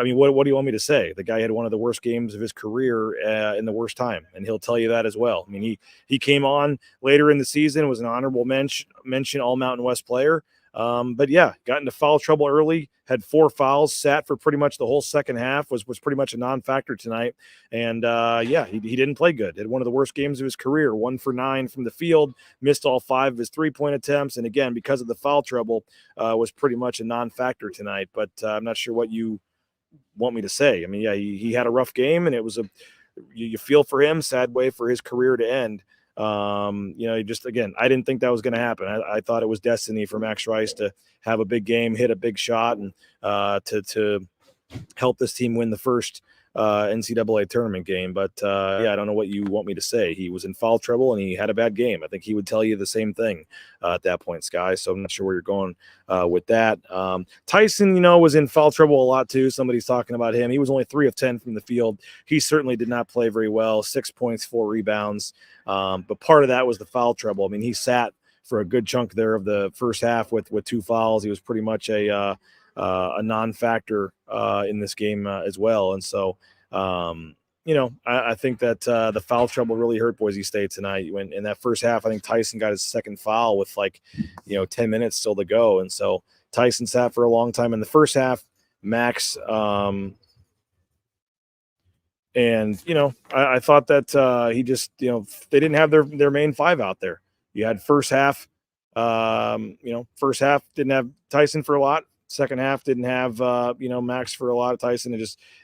Speaker 9: mean, what do you want me to say? The guy had one of the worst games of his career in the worst time, and he'll tell you that as well. I mean, he came on later in the season, was an honorable mention All Mountain West player. But yeah, got into foul trouble early, had 4 fouls, sat for pretty much the whole second half, was pretty much a non-factor tonight. And yeah, he didn't play good. Had one of the worst games of his career, 1 for 9 from the field, missed all 5 of his 3-point attempts. And again, because of the foul trouble, was pretty much a non-factor tonight. But I'm not sure what you want me to say. I mean, yeah, he had a rough game, and it was you feel for him, sad way for his career to end. Just again, I didn't think that was going to happen. I thought it was destiny for Max Rice to have a big game, hit a big shot, and to help this team win the first NCAA tournament game. But yeah, I don't know what you want me to say. He was in foul trouble and he had a bad game. I think he would tell you the same thing at that point, Sky. So I'm not sure where you're going with that. Tyson, was in foul trouble a lot too. Somebody's talking about him. He was only 3 of 10 from the field. He certainly did not play very well. 6 points, 4 rebounds. But part of that was the foul trouble. I mean, he sat for a good chunk there of the first half with 2 fouls. He was pretty much a non-factor in this game as well. And so, I think that the foul trouble really hurt Boise State tonight. When in that first half, I think Tyson got his second foul with 10 minutes still to go. And so Tyson sat for a long time in the first half. Max, I thought that he just, they didn't have their main 5 out there. You had first half, first half didn't have Tyson for a lot. Second half didn't have, Max for a lot of Tyson.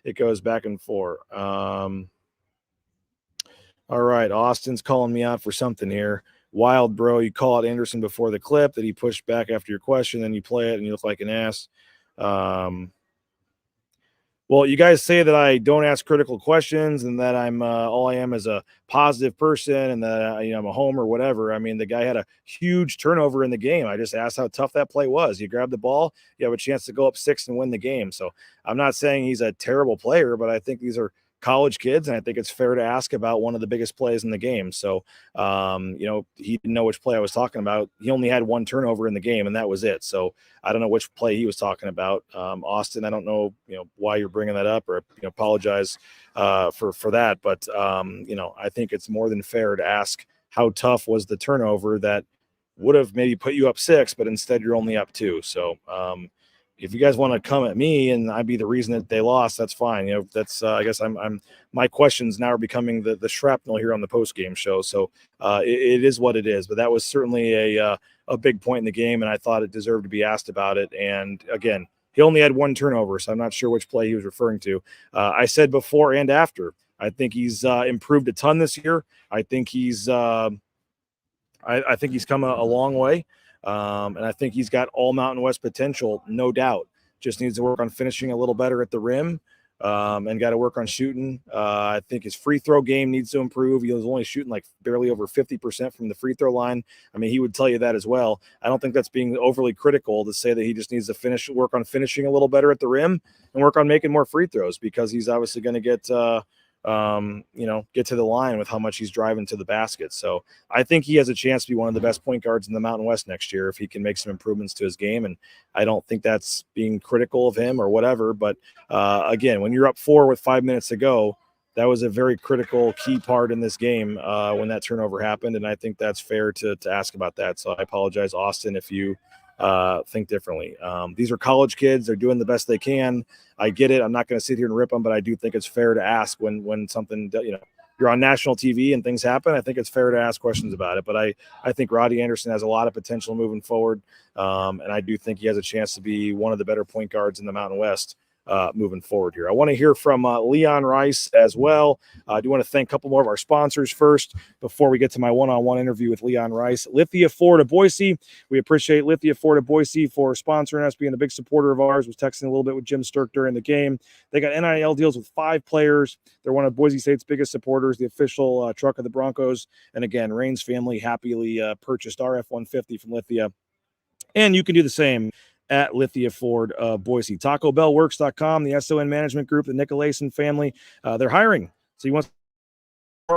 Speaker 9: It goes back and forth. All right. Austin's calling me out for something here. Wild, bro. You call out Anderson before the clip that he pushed back after your question. Then you play it and you look like an ass. Well, you guys say that I don't ask critical questions and that I'm all I am is a positive person and that I'm a homer or whatever. I mean, the guy had a huge turnover in the game. I just asked how tough that play was. You grab the ball, you have a chance to go up 6 and win the game. So I'm not saying he's a terrible player, but I think these are college kids, and I think it's fair to ask about one of the biggest plays in the game. So, he didn't know which play I was talking about. He only had 1 turnover in the game, and that was it. So I don't know which play he was talking about. Austin, I don't know, why you're bringing that up, or apologize for that. But I think it's more than fair to ask how tough was the turnover that would have maybe put you up 6, but instead you're only up 2. So, if you guys want to come at me and I'd be the reason that they lost, that's fine. That's I guess I'm my questions now are becoming the shrapnel here on the postgame show. So it is what it is. But that was certainly a big point in the game, and I thought it deserved to be asked about it. And again, he only had 1 turnover, so I'm not sure which play he was referring to. I said before and after, I think he's improved a ton this year. I think he's I think he's come a long way. And I think he's got all Mountain West potential, no doubt. Just needs to work on finishing a little better at the rim, and got to work on shooting. I think his free throw game needs to improve. He was only shooting barely over 50% from the free throw line. I mean, he would tell you that as well. I don't think that's being overly critical to say that he just needs to work on finishing a little better at the rim and work on making more free throws, because he's obviously going to get to the line with how much he's driving to the basket. So I think he has a chance to be one of the best point guards in the Mountain West next year if he can make some improvements to his game. And I don't think that's being critical of him or whatever. But again, when you're up 4 with 5 minutes to go, that was a very critical key part in this game when that turnover happened. And I think that's fair to ask about that. So I apologize, Austin, if you think differently. These are college kids. They're doing the best they can. I get it. I'm not going to sit here and rip them, but I do think it's fair to ask when something, you're on national TV and things happen. I think it's fair to ask questions about it. But I think Roddy Anderson has a lot of potential moving forward. And I do think he has a chance to be one of the better point guards in the Mountain West moving forward here. I want to hear from Leon Rice as well. I do want to thank a couple more of our sponsors first before we get to my one-on-one interview with Leon Rice. Lithia Ford of Boise. We appreciate Lithia Ford of Boise for sponsoring us, being a big supporter of ours. Was texting a little bit with Jim Sturk during the game. They got NIL deals with 5 players. They're one of Boise State's biggest supporters, the official truck of the Broncos. And again, Rain's family happily purchased our F-150 from Lithia. And you can do the same at Lithia Ford Boise. TacoBellWorks.com, the SON Management Group, the Nicolason family. They're hiring. So you want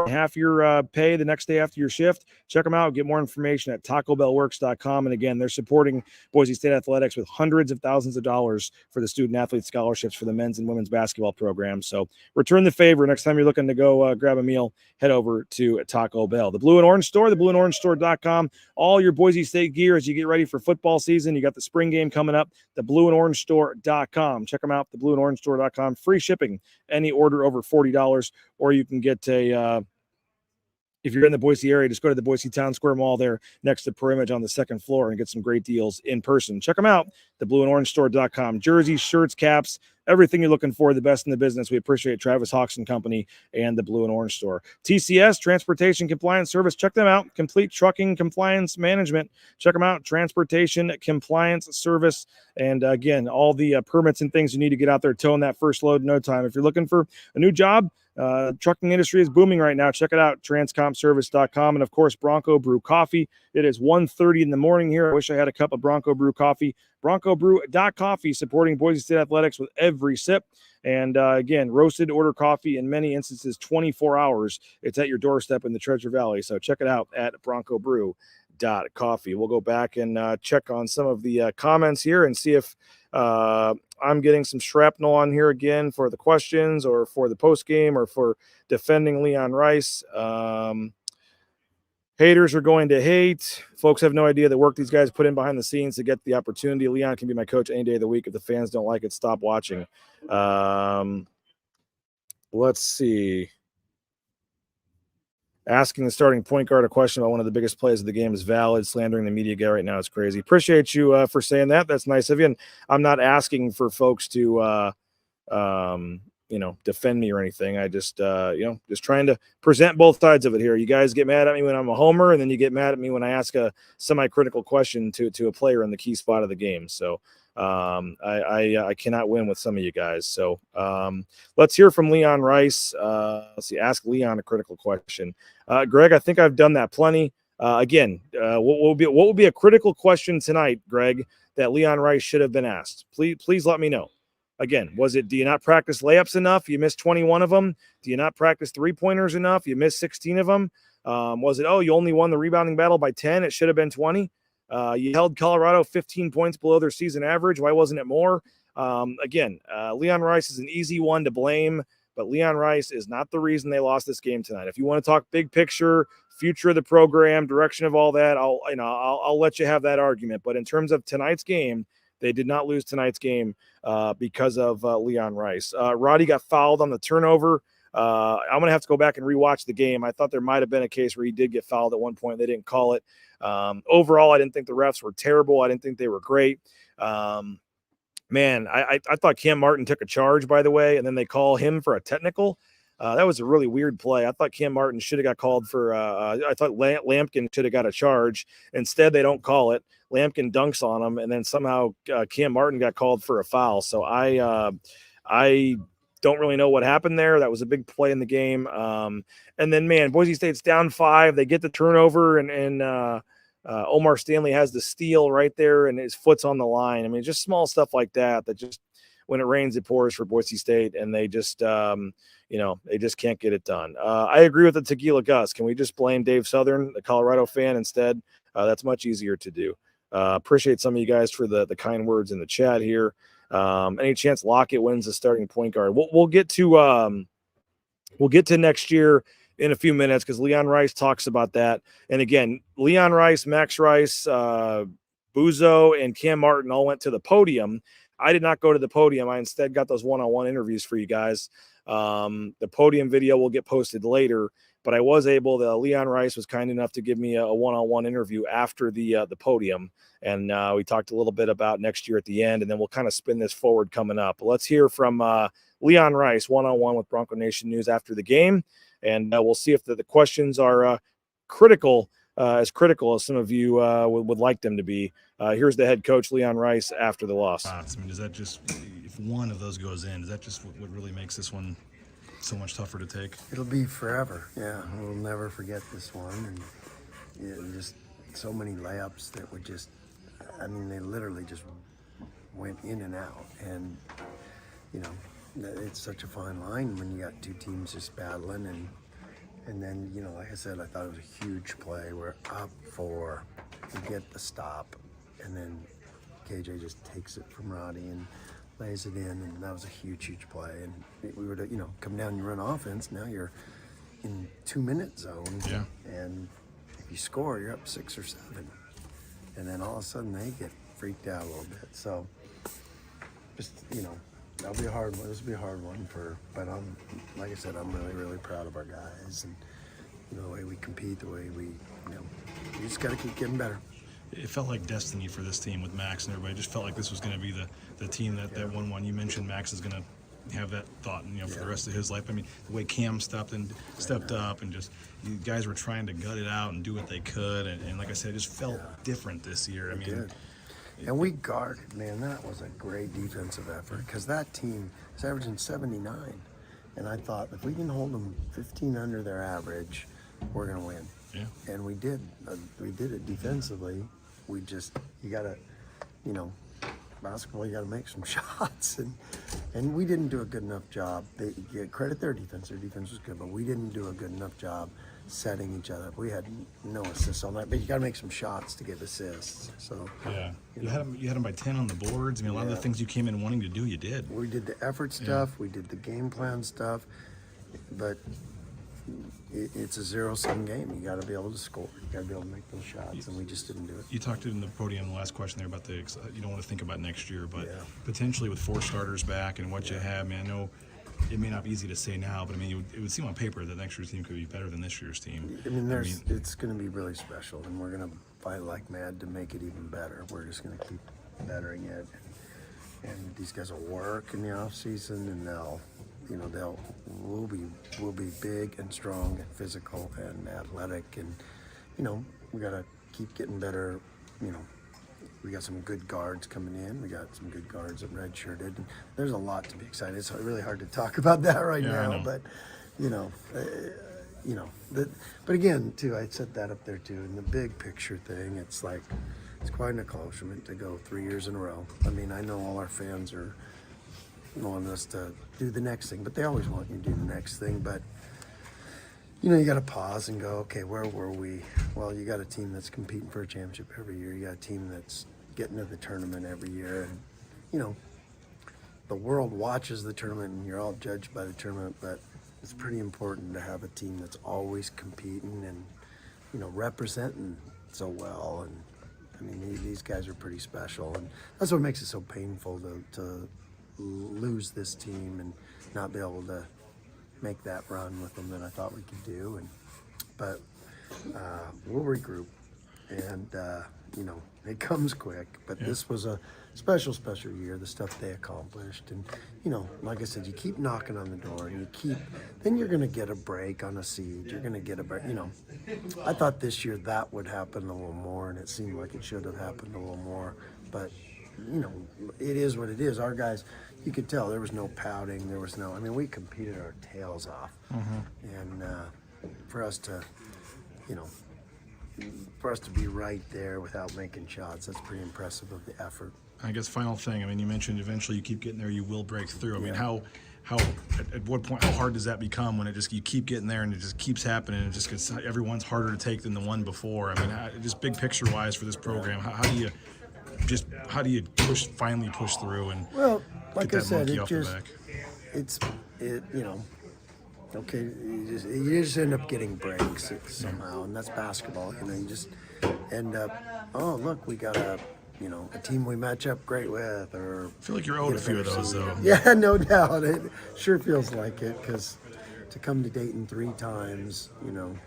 Speaker 9: half your pay the next day after your shift. Check them out. Get more information at TacoBellWorks.com. And again, they're supporting Boise State athletics with hundreds of thousands of dollars for the student athlete scholarships for the men's and women's basketball program. So return the favor. Next time you're looking to go grab a meal, head over to Taco Bell. The Blue and Orange Store, theblueandorangestore.com. All your Boise State gear as you get ready for football season. You got the spring game coming up, theblueandorangestore.com. Check them out, theblueandorangestore.com. Free shipping, any order over $40, or you can get a if you're in the Boise area, just go to the Boise Town Square Mall there next to Perimage on the second floor and get some great deals in person. Check them out, theblueandorangestore.com. Jerseys, shirts, caps, everything you're looking for, the best in the business. We appreciate Travis Hawks and Company and the Blue and Orange Store. TCS, Transportation Compliance Service. Check them out. Complete Trucking Compliance Management. Check them out. Transportation Compliance Service. And again, all the permits and things you need to get out there towing that first load in no time. If you're looking for a new job, trucking industry is booming right now. Check it out, transcompservice.com. And of course, Bronco Brew Coffee. It is 1:30 in the morning here. I wish I had a cup of Bronco Brew Coffee. BroncoBrew.coffee, supporting Boise State athletics with every sip. And again, roasted order coffee in many instances 24 hours. It's at your doorstep in the Treasure Valley. So check it out at BroncoBrew.coffee. We'll go back and check on some of the comments here and see if I'm getting some shrapnel on here again for the questions or for the post game or for defending Leon Rice. Haters are going to hate. Folks have no idea the work these guys put in behind the scenes to get the opportunity. Leon can be my coach any day of the week. If the fans don't like it, stop watching. Let's see. Asking the starting point guard a question about one of the biggest plays of the game is valid. Slandering the media guy right now is crazy. Appreciate you for saying that. That's nice of you. And I'm not asking for folks to, defend me or anything. I just, just trying to present both sides of it here. You guys get mad at me when I'm a homer, and then you get mad at me when I ask a semi-critical question to a player in the key spot of the game. So I cannot win with some of you guys. So let's hear from Leon Rice. Let's see, ask Leon a critical question. Greg, I think I've done that plenty. What will be a critical question tonight, Greg, that Leon Rice should have been asked? Please let me know. Again, was it, do you not practice layups enough? You missed 21 of them. Do you not practice three-pointers enough? You missed 16 of them. Was it, you only won the rebounding battle by 10? It should have been 20. You held Colorado 15 points below their season average. Why wasn't it more? Leon Rice is an easy one to blame, but Leon Rice is not the reason they lost this game tonight. If you want to talk big picture, future of the program, direction of all that, I'll let you have that argument. But in terms of tonight's game, they did not lose tonight's game because of Leon Rice. Roddy got fouled on the turnover. I'm going to have to go back and rewatch the game. I thought there might have been a case where he did get fouled at one point. They didn't call it. Overall, I didn't think the refs were terrible. I didn't think they were great. I thought Cam Martin took a charge, by the way, and then they call him for a technical. That was a really weird play. I thought Cam Martin should have got called for I thought Lampkin should have got a charge. Instead, they don't call it. Lampkin dunks on him, and then somehow Cam Martin got called for a foul. So I don't really know what happened there. That was a big play in the game. And then, Boise State's down 5. They get the turnover, and Omar Stanley has the steal right there, and his foot's on the line. I mean, just small stuff like that just when it rains, it pours for Boise State, and they just they just can't get it done. I agree with the Tequila Gus. Can we just blame Dave Southern, the Colorado fan, instead? That's much easier to do. Appreciate some of you guys for the kind words in the chat here. Any chance Lockett wins the starting point guard? We'll get to next year in a few minutes because Leon Rice talks about that. And again, Leon Rice, Max Rice, Buzo, and Cam Martin all went to the podium. I did not go to the podium. I instead got those one-on-one interviews for you guys. The podium video will get posted later, but I was able to, Leon Rice was kind enough to give me a one-on-one interview after the podium. And we talked a little bit about next year at the end, and then we'll kind of spin this forward coming up. But let's hear from Leon Rice, one-on-one with Bronco Nation News after the game. And we'll see if the questions are critical as some of you would like them to be. Here's the head coach, Leon Rice, after the loss.
Speaker 10: I mean, does that just, if one of those goes in, is that just what really makes this one so much tougher to take?
Speaker 14: It'll be forever. Yeah, we'll never forget this one. And just so many layups that would just, they literally just went in and out. And, it's such a fine line when you got two teams just battling. And, And then, you know, like I said, I thought it was a huge play. We're up 4, we get the stop, and then KJ just takes it from Roddy and lays it in, and that was a huge play. And we were to, you know, come down and run offense. Now you're in 2-minute zone, and if you score, you're up 6 or 7. And then all of a sudden they get freaked out a little bit. So just, you know, that'll be a hard one. This will be a hard one but I'm, like I said, I'm really proud of our guys, and you know, the way we compete, the way we, you know, we just got to keep getting better.
Speaker 10: It felt like destiny for this team with Max and everybody. It just felt like this was going to be the team that won. You mentioned Max is going to have that thought, you know, for the rest of his life. I mean, the way Cam stepped up, and just you guys were trying to gut it out and do what they could, and like I said, it just felt different this year. I mean,
Speaker 14: and we guarded, man. That was a great defensive effort, because that team is averaging 79, and I thought if we can hold them 15 under their average, we're going to win.
Speaker 10: Yeah.
Speaker 14: And we did. We did it defensively. We just, you got to, you know, basketball, you got to make some shots, and we didn't do a good enough job. They get credit their defense. Their defense was good, but we didn't do a good enough job setting each other up. We had no assists on that, but you got to make some shots to get assists. So
Speaker 10: yeah, you had them by 10 on the boards. I mean, a lot of the things you came in wanting to do, you did.
Speaker 14: We did the effort stuff. We did the game plan stuff, but it's a 0-sum game. You got to be able to score. You got to be able to make those shots, and we just didn't do it.
Speaker 10: You talked in the podium the last question there about you don't want to think about next year, but potentially with 4 starters back and what you have, man, I know it may not be easy to say now, but I mean, it would seem on paper that next year's team could be better than this year's team.
Speaker 14: I mean, it's going to be really special, and we're going to fight like mad to make it even better. We're just going to keep bettering it, and these guys will work in the off season, and we'll be big and strong and physical and athletic, and you know, we got to keep getting better. You know, we got some good guards coming in. We got some good guards that redshirted. And there's a lot to be excited. It's really hard to talk about that right now, but but again, too, I set that up there too. In the big picture thing, it's like it's quite an accomplishment to go 3 years in a row. I mean, I know all our fans are want us to do the next thing, but they always want you to do the next thing. But you know, you got to pause and go, okay, where were we? Well, you got a team that's competing for a championship every year. You got a team that's getting to the tournament every year, and you know, the world watches the tournament, and you're all judged by the tournament. But it's pretty important to have a team that's always competing and, you know, representing so well. And I mean, these guys are pretty special, and that's what makes it so painful to lose this team and not be able to make that run with them that I thought we could do. But we'll regroup, and you know, it comes quick. But this was a special year. The stuff they accomplished, and you know, like I said, you keep knocking on the door, and then you're going to get a break on a seed. You're going to get a break. You know, I thought this year that would happen a little more, and it seemed like it should have happened a little more. But you know, it is what it is. Our guys, you could tell there was no pouting. There was no, I mean, we competed our tails off. And for us to, you know, for us to be right there without making shots, that's pretty impressive of the effort.
Speaker 10: I guess final thing, I mean, you mentioned eventually you keep getting there, you will break through. I mean, at what point, how hard does that become when you keep getting there and it just keeps happening and it just gets, everyone's harder to take than the one before? I mean, just big picture wise for this program, how do you finally push through and
Speaker 14: like I said, you know, okay, you just end up getting breaks somehow, and that's basketball. You know, you just end up, oh look, we got a team we match up great with, or
Speaker 10: I feel like you're owed a few of those though.
Speaker 14: Yeah, no doubt. It sure feels like it, because to come to Dayton 3 times, you know,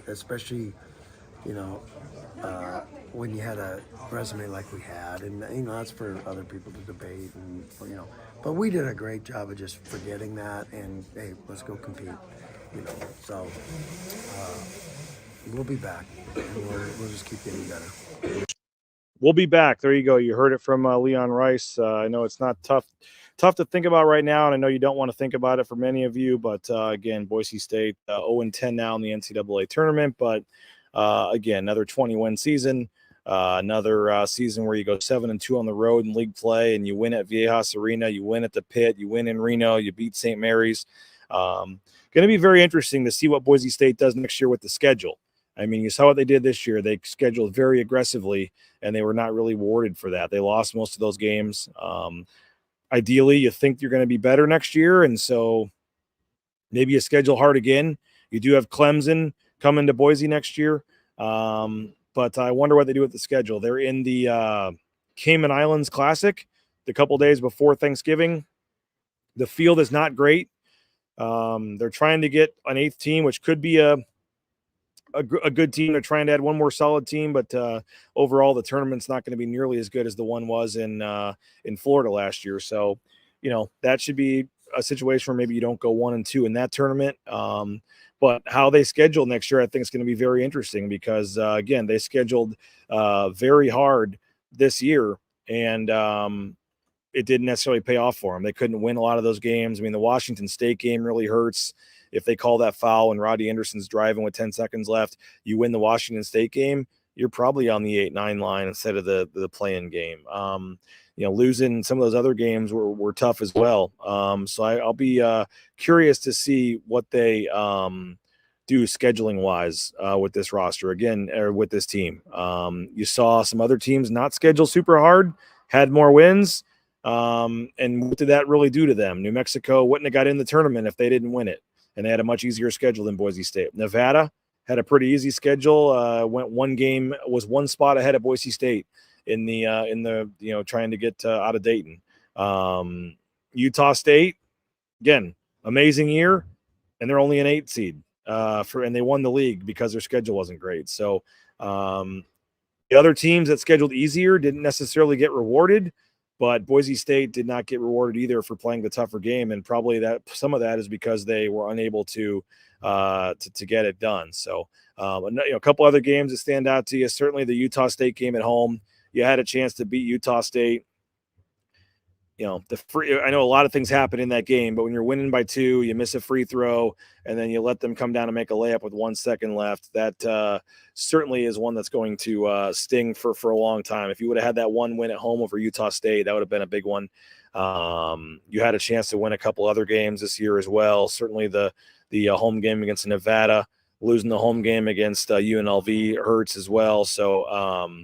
Speaker 14: especially, you know, when you had a resume like we had, and you know, that's for other people to debate, and you know, but we did a great job of just forgetting that and hey, let's go compete, you know. So we'll be back, and we'll just keep getting better.
Speaker 9: We'll be back. There you go. You heard it from Leon Rice. I know it's not tough to think about right now, and I know you don't want to think about it for many of you, but again, Boise State 0-10 now in the NCAA tournament, but again, another 20-win season, another season where you go 7-2 on the road in league play, and you win at Viejas Arena, you win at the Pit, you win in Reno, you beat St. Mary's. going to be very interesting to see what Boise State does next year with the schedule. I mean, you saw what they did this year. They scheduled very aggressively, and they were not really rewarded for that. They lost most of those games. Ideally, you think you're going to be better next year, and so maybe you schedule hard again. You do have Clemson coming to Boise next year, but I wonder what they do with the schedule. They're in the Cayman Islands Classic the couple days before Thanksgiving. The field is not great. They're trying to get an 8th team, which could be a good team. They're trying to add one more solid team, but overall the tournament's not going to be nearly as good as the one was in Florida last year. So, that should be a situation where maybe you don't go 1-2 in that tournament. But how they schedule next year, I think it's going to be very interesting because, again, they scheduled very hard this year, and it didn't necessarily pay off for them. They couldn't win a lot of those games. I mean, the Washington State game really hurts. If they call that foul and Roddy Anderson's driving with 10 seconds left, you win the Washington State game, you're probably on the 8-9 line instead of the play-in game. Losing some of those other games were tough as well. So I'll be curious to see what they do scheduling-wise with this roster again, or with this team. You saw some other teams not schedule super hard, had more wins. And what did that really do to them? New Mexico wouldn't have got in the tournament if they didn't win it, and they had a much easier schedule than Boise State. Nevada had a pretty easy schedule. Went was one spot ahead of Boise State in the trying to get out of Dayton. Utah State, again, amazing year, and they're only an 8 seed and they won the league because their schedule wasn't great. So the other teams that scheduled easier didn't necessarily get rewarded. But Boise State did not get rewarded either for playing the tougher game, and probably that some of that is because they were unable to get it done. So, a couple other games that stand out to you. Certainly, the Utah State game at home. You had a chance to beat Utah State. I know a lot of things happen in that game, but when you're winning by 2, you miss a free throw, and then you let them come down and make a layup with 1 second left. That certainly is one that's going to sting for a long time. If you would have had that one win at home over Utah State, that would have been a big one. You had a chance to win a couple other games this year as well. Certainly the home game against Nevada, losing the home game against UNLV hurts as well. So,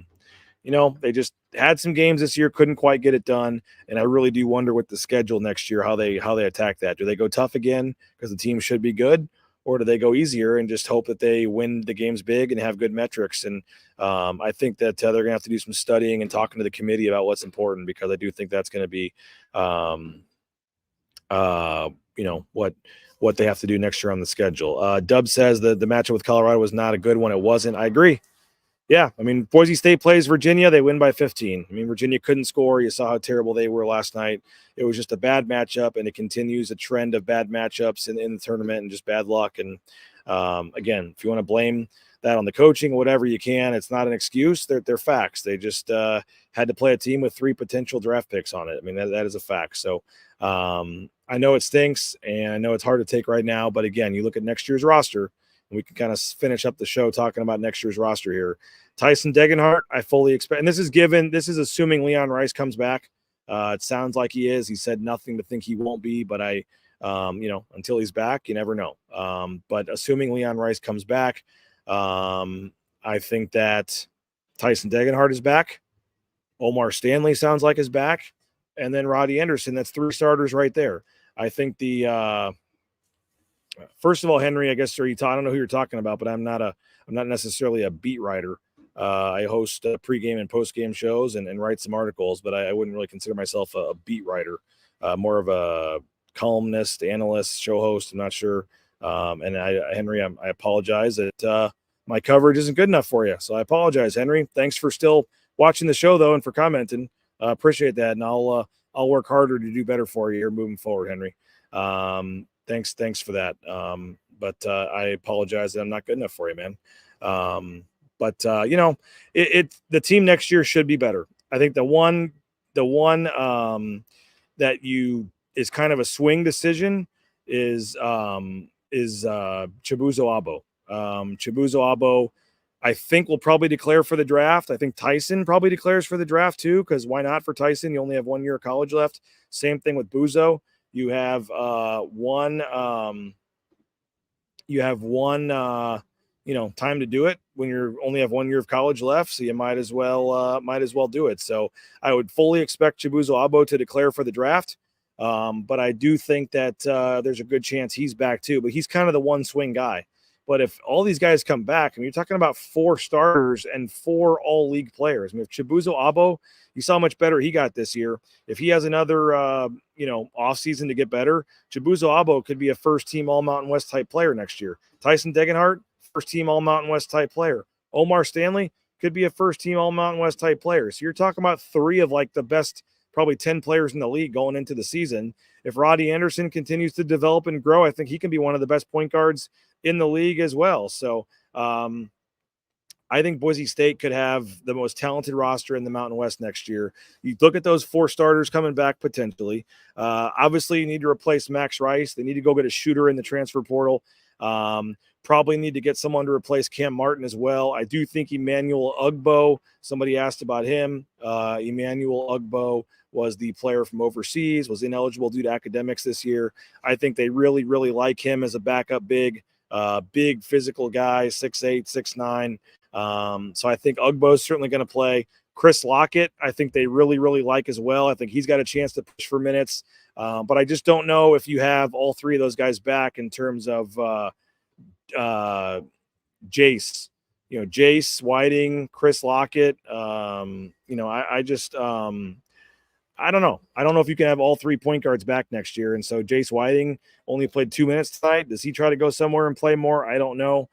Speaker 9: they just had some games this year, couldn't quite get it done. And I really do wonder with the schedule next year, how they attack that. Do they go tough again because the team should be good, or do they go easier and just hope that they win the games big and have good metrics? And I think that they're going to have to do some studying and talking to the committee about what's important, because I do think that's going to be, what they have to do next year on the schedule. Dub says the matchup with Colorado was not a good one. It wasn't. I agree. Yeah, I mean, Boise State plays Virginia. They win by 15. I mean, Virginia couldn't score. You saw how terrible they were last night. It was just a bad matchup, and it continues a trend of bad matchups in the tournament and just bad luck. And, again, if you want to blame that on the coaching or whatever, you can. It's not an excuse. They're facts. They just had to play a team with 3 potential draft picks on it. I mean, that is a fact. So I know it stinks, and I know it's hard to take right now. But, again, you look at next year's roster, and we can kind of finish up the show talking about next year's roster here. Tyson Degenhart, I fully expect, and this is assuming Leon Rice comes back. It sounds like he is. He said nothing to think he won't be, but until he's back, you never know. But assuming Leon Rice comes back, I think that Tyson Degenhart is back. Omar Stanley sounds like is back. And then Roddy Anderson. That's 3 starters right there. I think first of all, Henry, I guess, I don't know who you're talking about, but I'm not necessarily a beat writer. I host pregame and postgame shows and write some articles, but I wouldn't really consider myself a beat writer. More of a columnist, analyst, show host. I'm not sure. Henry, I apologize that my coverage isn't good enough for you. So I apologize, Henry. Thanks for still watching the show, though, and for commenting. Appreciate that, and I'll work harder to do better for you here moving forward, Henry. Thanks for that. But I apologize that I'm not good enough for you, man. But the team next year should be better. I think the one that is kind of a swing decision is Chibuzo Abo. Chibuzo Abo, I think, will probably declare for the draft. I think Tyson probably declares for the draft too, because why not for Tyson? You only have 1 year of college left. Same thing with Buzo. You have one You have one, time to do it when you only have 1 year of college left. So you might as well do it. So I would fully expect Chibuzo Abo to declare for the draft. But I do think that there's a good chance he's back too, but he's kind of the one swing guy. But if all these guys come back, you're talking about 4 starters and 4 all-league players. If Chibuzo Abo, you saw how much better he got this year. If he has another, offseason to get better, Chibuzo Abo could be a first-team All-Mountain West type player next year. Tyson Degenhart, first-team All-Mountain West type player. Omar Stanley could be a first-team All-Mountain West type player. So you're talking about 3 of the best, probably 10 players in the league going into the season. If Roddy Anderson continues to develop and grow, I think he can be one of the best point guards in the league as well. So I think Boise State could have the most talented roster in the Mountain West next year. You look at those 4 starters coming back potentially. Obviously, you need to replace Max Rice. They need to go get a shooter in the transfer portal. Probably need to get someone to replace Cam Martin as well. I do think Emmanuel Ugbo, somebody asked about him. Emmanuel Ugbo was the player from overseas, was ineligible due to academics this year. I think they really, really like him as a backup big physical guy, 6'8", 6'9". So I think Ugbo is certainly going to play. Chris Lockett, I think they really, really like as well. I think he's got a chance to push for minutes. But I just don't know if you have all 3 of those guys back in terms of Jace. Jace, Whiting, Chris Lockett. I don't know. I don't know if you can have all 3 point guards back next year. And so Jace Whiting only played 2 minutes tonight. Does he try to go somewhere and play more? I don't know.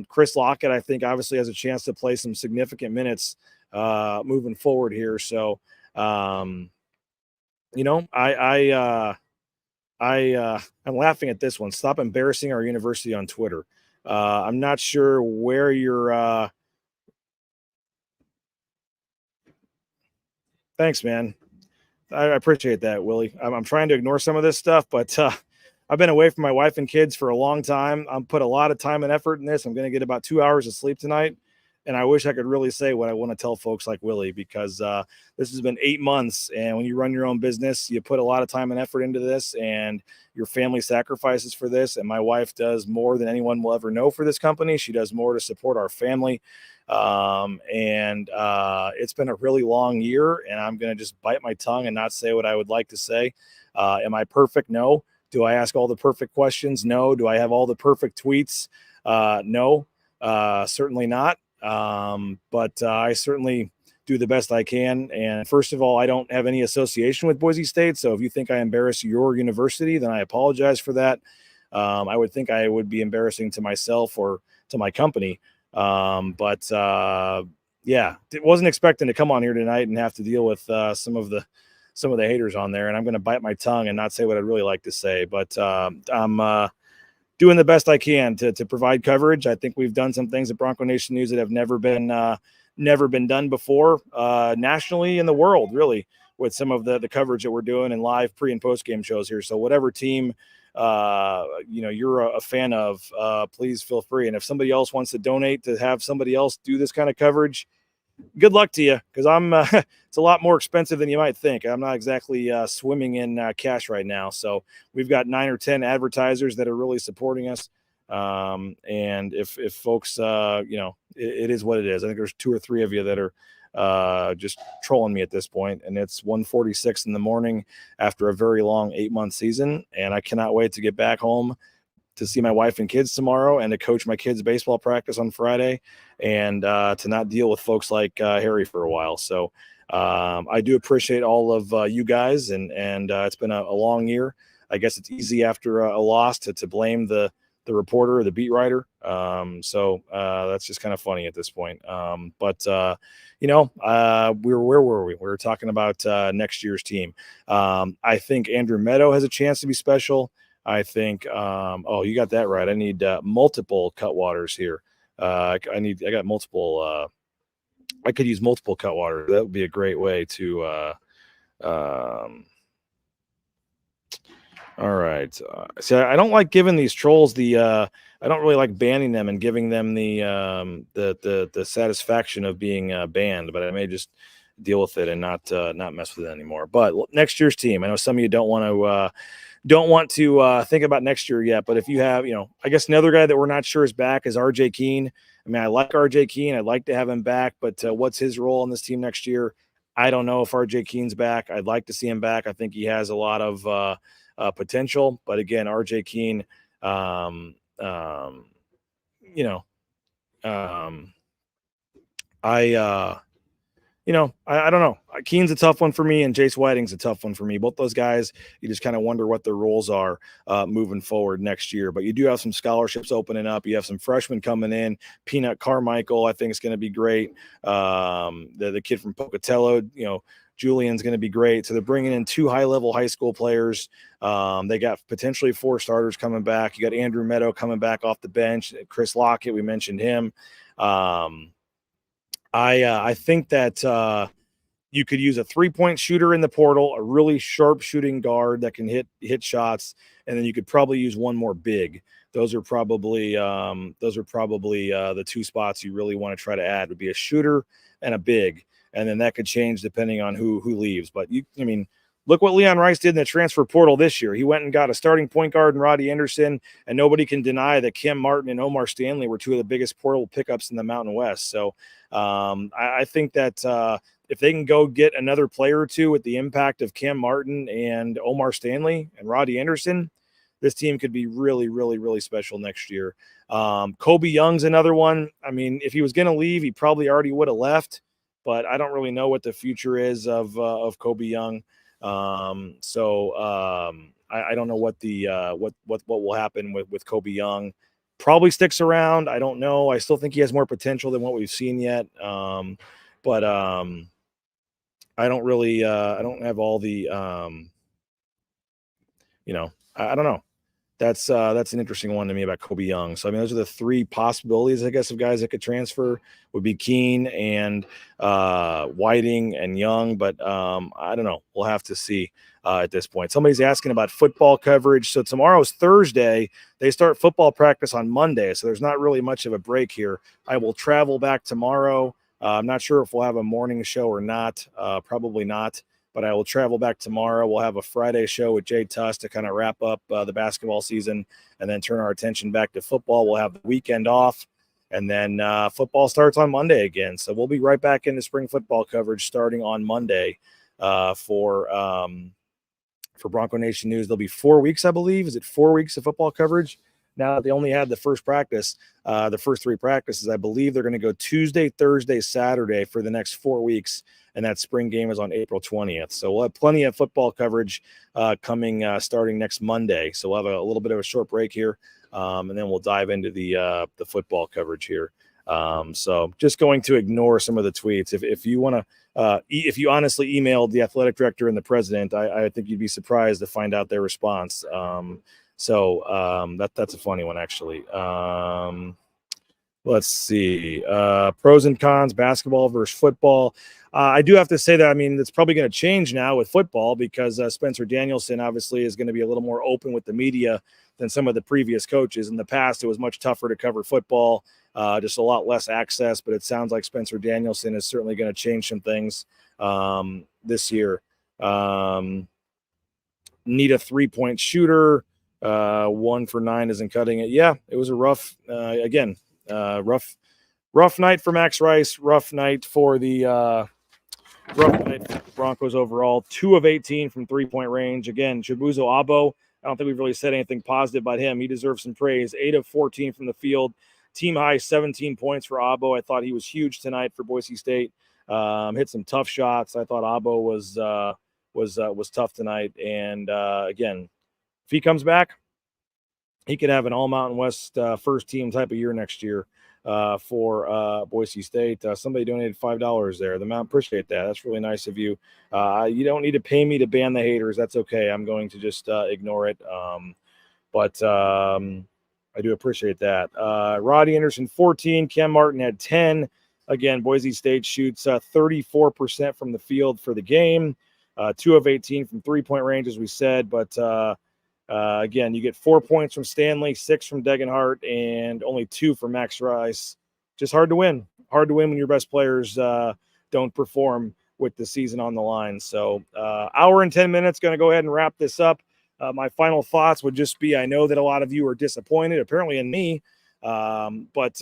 Speaker 9: Chris Lockett, I think, obviously has a chance to play some significant minutes moving forward here. So, I'm laughing at this one. Stop embarrassing our university on Twitter. I'm not sure where you're. Thanks, man. I appreciate that, Willie. I'm trying to ignore some of this stuff, but I've been away from my wife and kids for a long time. I'm put a lot of time and effort in this. I'm going to get about 2 hours of sleep tonight. And I wish I could really say what I want to tell folks like Willie, because this has been 8 months. And when you run your own business, you put a lot of time and effort into this, and your family sacrifices for this. And my wife does more than anyone will ever know for this company. She does more to support our family. It's been a really long year, and I'm going to just bite my tongue and not say what I would like to say. Am I perfect? No. Do I ask all the perfect questions? No. Do I have all the perfect tweets? No, certainly not. But I certainly do the best I can. And first of all, I don't have any association with Boise State. So if you think I embarrass your university, then I apologize for that. I would think I would be embarrassing to myself or to my company. Yeah, it wasn't expecting to come on here tonight and have to deal with some of the haters on there. And I'm going to bite my tongue and not say what I'd really like to say, but I'm doing the best I can to provide coverage. I think we've done some things at Bronco Nation News that have never been done before nationally in the world, really, with some of the coverage that we're doing in live pre and post game shows here. So whatever team you're a fan of, please feel free. And if somebody else wants to donate to have somebody else do this kind of coverage, good luck to you, because it's a lot more expensive than you might think. I'm not exactly swimming in cash right now. So we've got 9 or 10 advertisers that are really supporting us. And if folks, it is what it is. I think there's 2 or 3 of you that are just trolling me at this point, and it's 1:46 in the morning after a very long 8-month season, and I cannot wait to get back home to see my wife and kids tomorrow, and to coach my kids' baseball practice on Friday, and to not deal with folks like Harry for a while. So I do appreciate all of you guys, and it's been a long year. I guess it's easy after a loss to blame the reporter or the beat writer. So that's just kind of funny at this point. Where were we? We were talking about next year's team. I think Andrew Meadow has a chance to be special. I think, you got that right. I need multiple Cutwaters here. I got multiple. I could use multiple Cutwaters. That would be a great way to, all right. See, I don't like giving these trolls I don't really like banning them and giving them the satisfaction of being banned, but I may just deal with it and not mess with it anymore. But next year's team, I know some of you don't want to don't want to think about next year yet. But if you have, I guess another guy that we're not sure is back is RJ Keene. I mean, I like RJ Keene. I'd like to have him back, but what's his role on this team next year? I don't know if RJ Keene's back. I'd like to see him back. I think he has a lot of potential. But again, RJ Keene, I don't know. Keene's a tough one for me, and Jace Whiting's a tough one for me. Both those guys, you just kind of wonder what their roles are moving forward next year. But you do have some scholarships opening up. You have some freshmen coming in. Peanut Carmichael, I think, is going to be great. The kid from Pocatello, Julian's going to be great. So they're bringing in 2 high-level high school players. They got potentially 4 starters coming back. You got Andrew Meadow coming back off the bench. Chris Lockett, we mentioned him. I think that you could use a 3-point shooter in the portal, a really sharp shooting guard that can hit shots, and then you could probably use one more big. Those are probably the 2 spots you really want to try to add. Would be a shooter and a big, and then that could change depending on who leaves. But look what Leon Rice did in the transfer portal this year. He went and got a starting point guard in Roddy Anderson, and nobody can deny that Cam Martin and Omar Stanley were 2 of the biggest portal pickups in the Mountain West. So I think that if they can go get another player or 2 with the impact of Cam Martin and Omar Stanley and Roddy Anderson, this team could be really, really, really special next year. Kobe Young's another one. I mean, if he was going to leave, he probably already would have left, but I don't really know what the future is of Kobe Young. I don't know what what will happen with Kobe Young. Probably sticks around. I don't know. I still think he has more potential than what we've seen yet. But I don't really I don't have all the I don't know. That's an interesting one to me about Kobe Young. So, I mean, those are the 3 possibilities, I guess, of guys that could transfer would be Keene and Whiting and Young. But I don't know. We'll have to see at this point. Somebody's asking about football coverage. So tomorrow's Thursday. They start football practice on Monday. So there's not really much of a break here. I will travel back tomorrow. I'm not sure if we'll have a morning show or not. Probably not. But I will travel back tomorrow. We'll have a Friday show with Jay Tuss to kind of wrap up the basketball season and then turn our attention back to football. We'll have the weekend off, and then football starts on Monday again. So we'll be right back into spring football coverage starting on Monday for Bronco Nation News. There'll be 4 weeks, I believe. Is it 4 weeks of football coverage? Now that they only had the first practice, the first 3 practices, I believe they're going to go Tuesday, Thursday, Saturday for the next 4 weeks. And that spring game is on April 20th. So we'll have plenty of football coverage coming starting next Monday. So we'll have a little bit of a short break here, and then we'll dive into the football coverage here. So just going to ignore some of the tweets. If you want to, if you honestly emailed the athletic director and the president, I think you'd be surprised to find out their response. That's a funny one, actually. Let's see. Pros and cons, basketball versus football. I do have to say that, I mean, it's probably going to change now with football because Spencer Danielson obviously is going to be a little more open with the media than some of the previous coaches. In the past, it was much tougher to cover football, just a lot less access, but it sounds like Spencer Danielson is certainly going to change some things this year. Need a 3-point shooter. 1 for 9 isn't cutting it. Yeah, it was a rough night for Max Rice, rough night for the Broncos overall. 2 of 18 from 3-point range. Again, Chibuzo Abo, I don't think we've really said anything positive about him. He deserves some praise. 8 of 14 from the field. Team high 17 points for Abo. I thought he was huge tonight for Boise State. Hit some tough shots. I thought Abo was tough tonight. And again, if he comes back, he could have an all Mountain West first team type of year next year for Boise State. Somebody donated $5 there. Appreciate that. That's really nice of you. You don't need to pay me to ban the haters. That's okay. I'm going to just ignore it. But I do appreciate that. Roddy Anderson, 14. Cam Martin had 10. Again, Boise State shoots 34% from the field for the game. 2 of 18 from 3-point range, as we said. But again, you get 4 points from Stanley, 6 from Degenhart, and only 2 from Max Rice. Just hard to win. Hard to win when your best players don't perform with the season on the line. So hour and 10 minutes, going to go ahead and wrap this up. my final thoughts would just be, I know that a lot of you are disappointed, apparently in me, but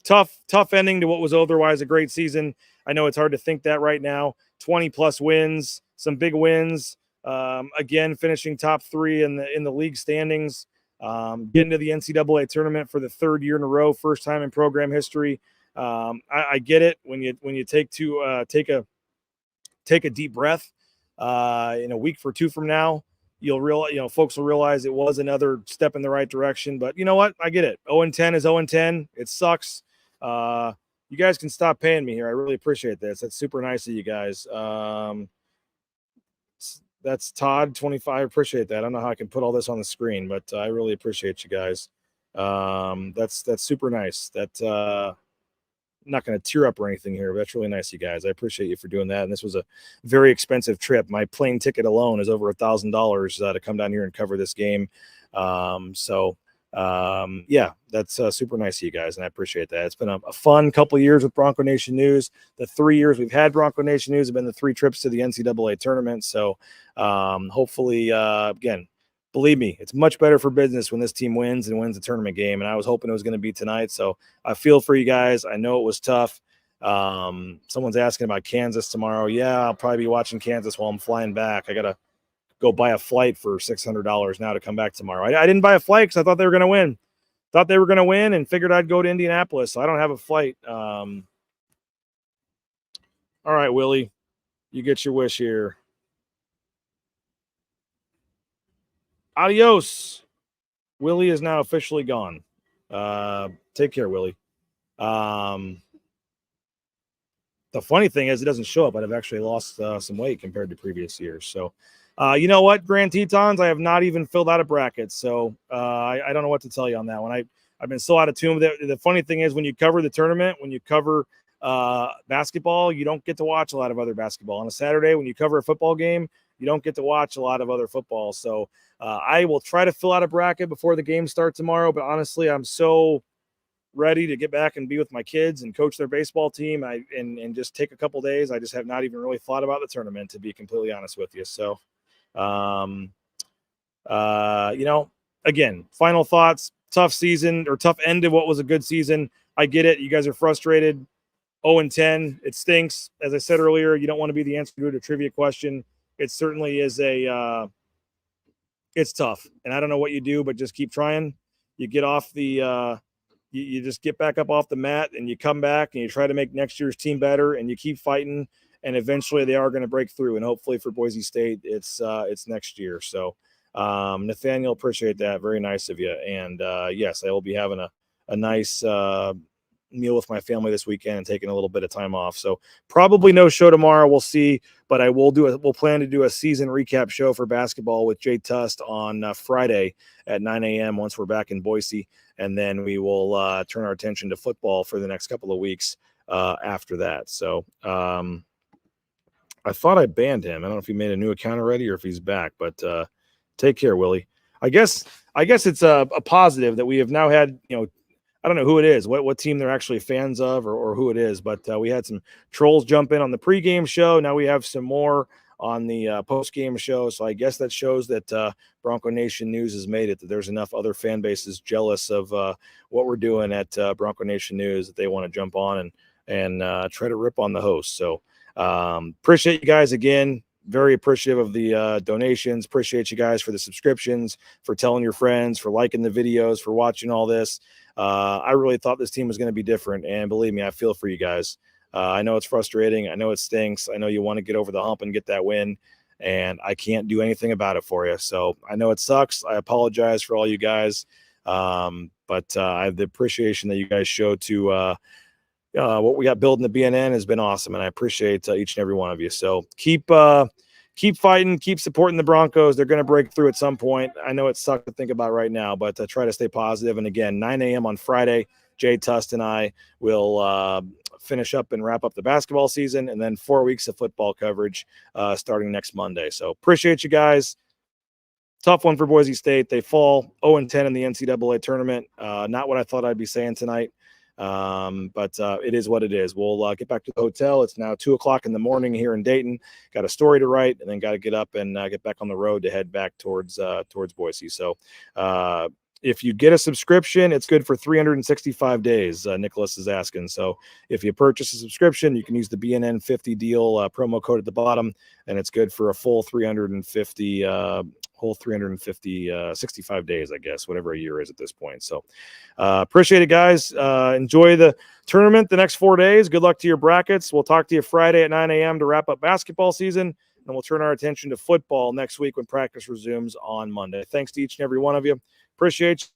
Speaker 9: tough ending to what was otherwise a great season. I know it's hard to think that right now. 20-plus wins, some big wins. Again, finishing top 3 in the league standings. Getting to the NCAA tournament for the 3rd year in a row, first time in program history. I get it when you take a deep breath. In a week or 2 from now, folks will realize it was another step in the right direction. But you know what? I get it. 0-10 is 0-10. It sucks. You guys can stop paying me here. I really appreciate this. That's super nice of you guys. That's Todd 25. I appreciate that. I don't know how I can put all this on the screen, but I really appreciate you guys. That's super nice. I'm not going to tear up or anything here, but that's really nice, you guys. I appreciate you for doing that. And this was a very expensive trip. My plane ticket alone is over $1,000 to come down here and cover this game. Yeah, that's super nice of you guys, and I appreciate that. It's been a fun couple of years with Bronco Nation News. The 3 years we've had Bronco Nation News have been the 3 trips to the NCAA tournament. So hopefully, again, believe me, it's much better for business when this team wins and wins the tournament game. And I was hoping it was going to be tonight. So I feel for you guys. I know it was tough. Someone's asking about Kansas tomorrow. Yeah, I'll probably be watching Kansas while I'm flying back. I got to go buy a flight for $600 now to come back tomorrow. I didn't buy a flight because I thought they were going to win. Thought they were going to win and figured I'd go to Indianapolis. So I don't have a flight. All right, Willie, you get your wish here. Adios. Willie is now officially gone. Take care, Willie. The funny thing is it doesn't show up, but I've actually lost some weight compared to previous years. So, you know what, Grand Tetons, I have not even filled out a bracket. So I don't know what to tell you on that one. I've been so out of tune with it. The funny thing is when you cover the tournament, when you cover basketball, you don't get to watch a lot of other basketball. On a Saturday, when you cover a football game, you don't get to watch a lot of other football. So I will try to fill out a bracket before the game starts tomorrow. But honestly, I'm so ready to get back and be with my kids and coach their baseball team and just take a couple days. I just have not even really thought about the tournament, to be completely honest with you. So, again, final thoughts, tough season or tough end of what was a good season. I get it. You guys are frustrated. 0-10. It stinks. As I said earlier, you don't want to be the answer to a trivia question. It certainly is it's tough. And I don't know what you do, but just keep trying. You get off the, you just get back up off the mat and you come back and you try to make next year's team better and you keep fighting and eventually they are going to break through. And hopefully for Boise State, it's next year. So Nathaniel, appreciate that. Very nice of you. And yes, I will be having a nice meal with my family this weekend and taking a little bit of time off. So probably no show tomorrow. We'll see, but we'll plan to do a season recap show for basketball with Jay Tust on Friday at 9 a.m. once we're back in Boise. And then we will turn our attention to football for the next couple of weeks after that. So I thought I banned him. I don't know if he made a new account already or if he's back, but take care, Willie. I guess it's a positive that we have now had, I don't know who it is, what team they're actually fans of or who it is, but we had some trolls jump in on the pregame show. Now we have some more on the postgame show. So I guess that shows that Bronco Nation News has made it, that there's enough other fan bases jealous of what we're doing at Bronco Nation News that they want to jump on and try to rip on the host. So appreciate you guys again. Very appreciative of the donations. Appreciate you guys for the subscriptions, for telling your friends, for liking the videos, for watching all this. I really thought this team was going to be different. And believe me, I feel for you guys. I know it's frustrating. I know it stinks. I know you want to get over the hump and get that win. And I can't do anything about it for you. So I know it sucks. I apologize for all you guys. But I have the appreciation that you guys show to what we got building the BNN has been awesome. And I appreciate each and every one of you. So keep fighting, keep supporting the Broncos. They're going to break through at some point. I know it sucks to think about right now, but try to stay positive. And again, 9 a.m. on Friday, Jay Tust and I will finish up and wrap up the basketball season, and then 4 weeks of football coverage starting next Monday. So appreciate you guys. Tough one for Boise State. They fall 0-10 in the NCAA tournament. Not what I thought I'd be saying tonight. But it is what it is. We'll get back to the hotel. It's now 2:00 in the morning here in Dayton. Got a story to write, and then got to get up and get back on the road to head back towards Boise. So if you get a subscription, it's good for 365 days. Nicholas is asking. So if you purchase a subscription, you can use the BNN50 deal promo code at the bottom, and it's good for a full 65 days, I guess, whatever a year is at this point. So appreciate it, guys. Enjoy the tournament the next 4 days. Good luck to your brackets. We'll talk to you Friday at 9 a.m. to wrap up basketball season, and we'll turn our attention to football next week when practice resumes on Monday. Thanks to each and every one of you. Appreciate you.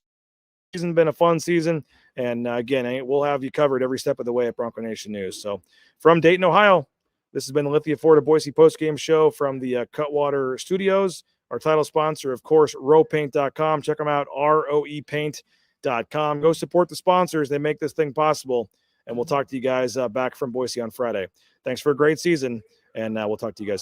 Speaker 9: Season been a fun season, and again, we'll have you covered every step of the way at Bronco Nation News. So from Dayton, Ohio, this has been the Lithia Ford of Boise postgame show from the Cutwater Studios. Our title sponsor, of course, ropaint.com. Check them out, roepaint.com. Go support the sponsors. They make this thing possible, and we'll talk to you guys back from Boise on Friday. Thanks for a great season, and we'll talk to you guys soon.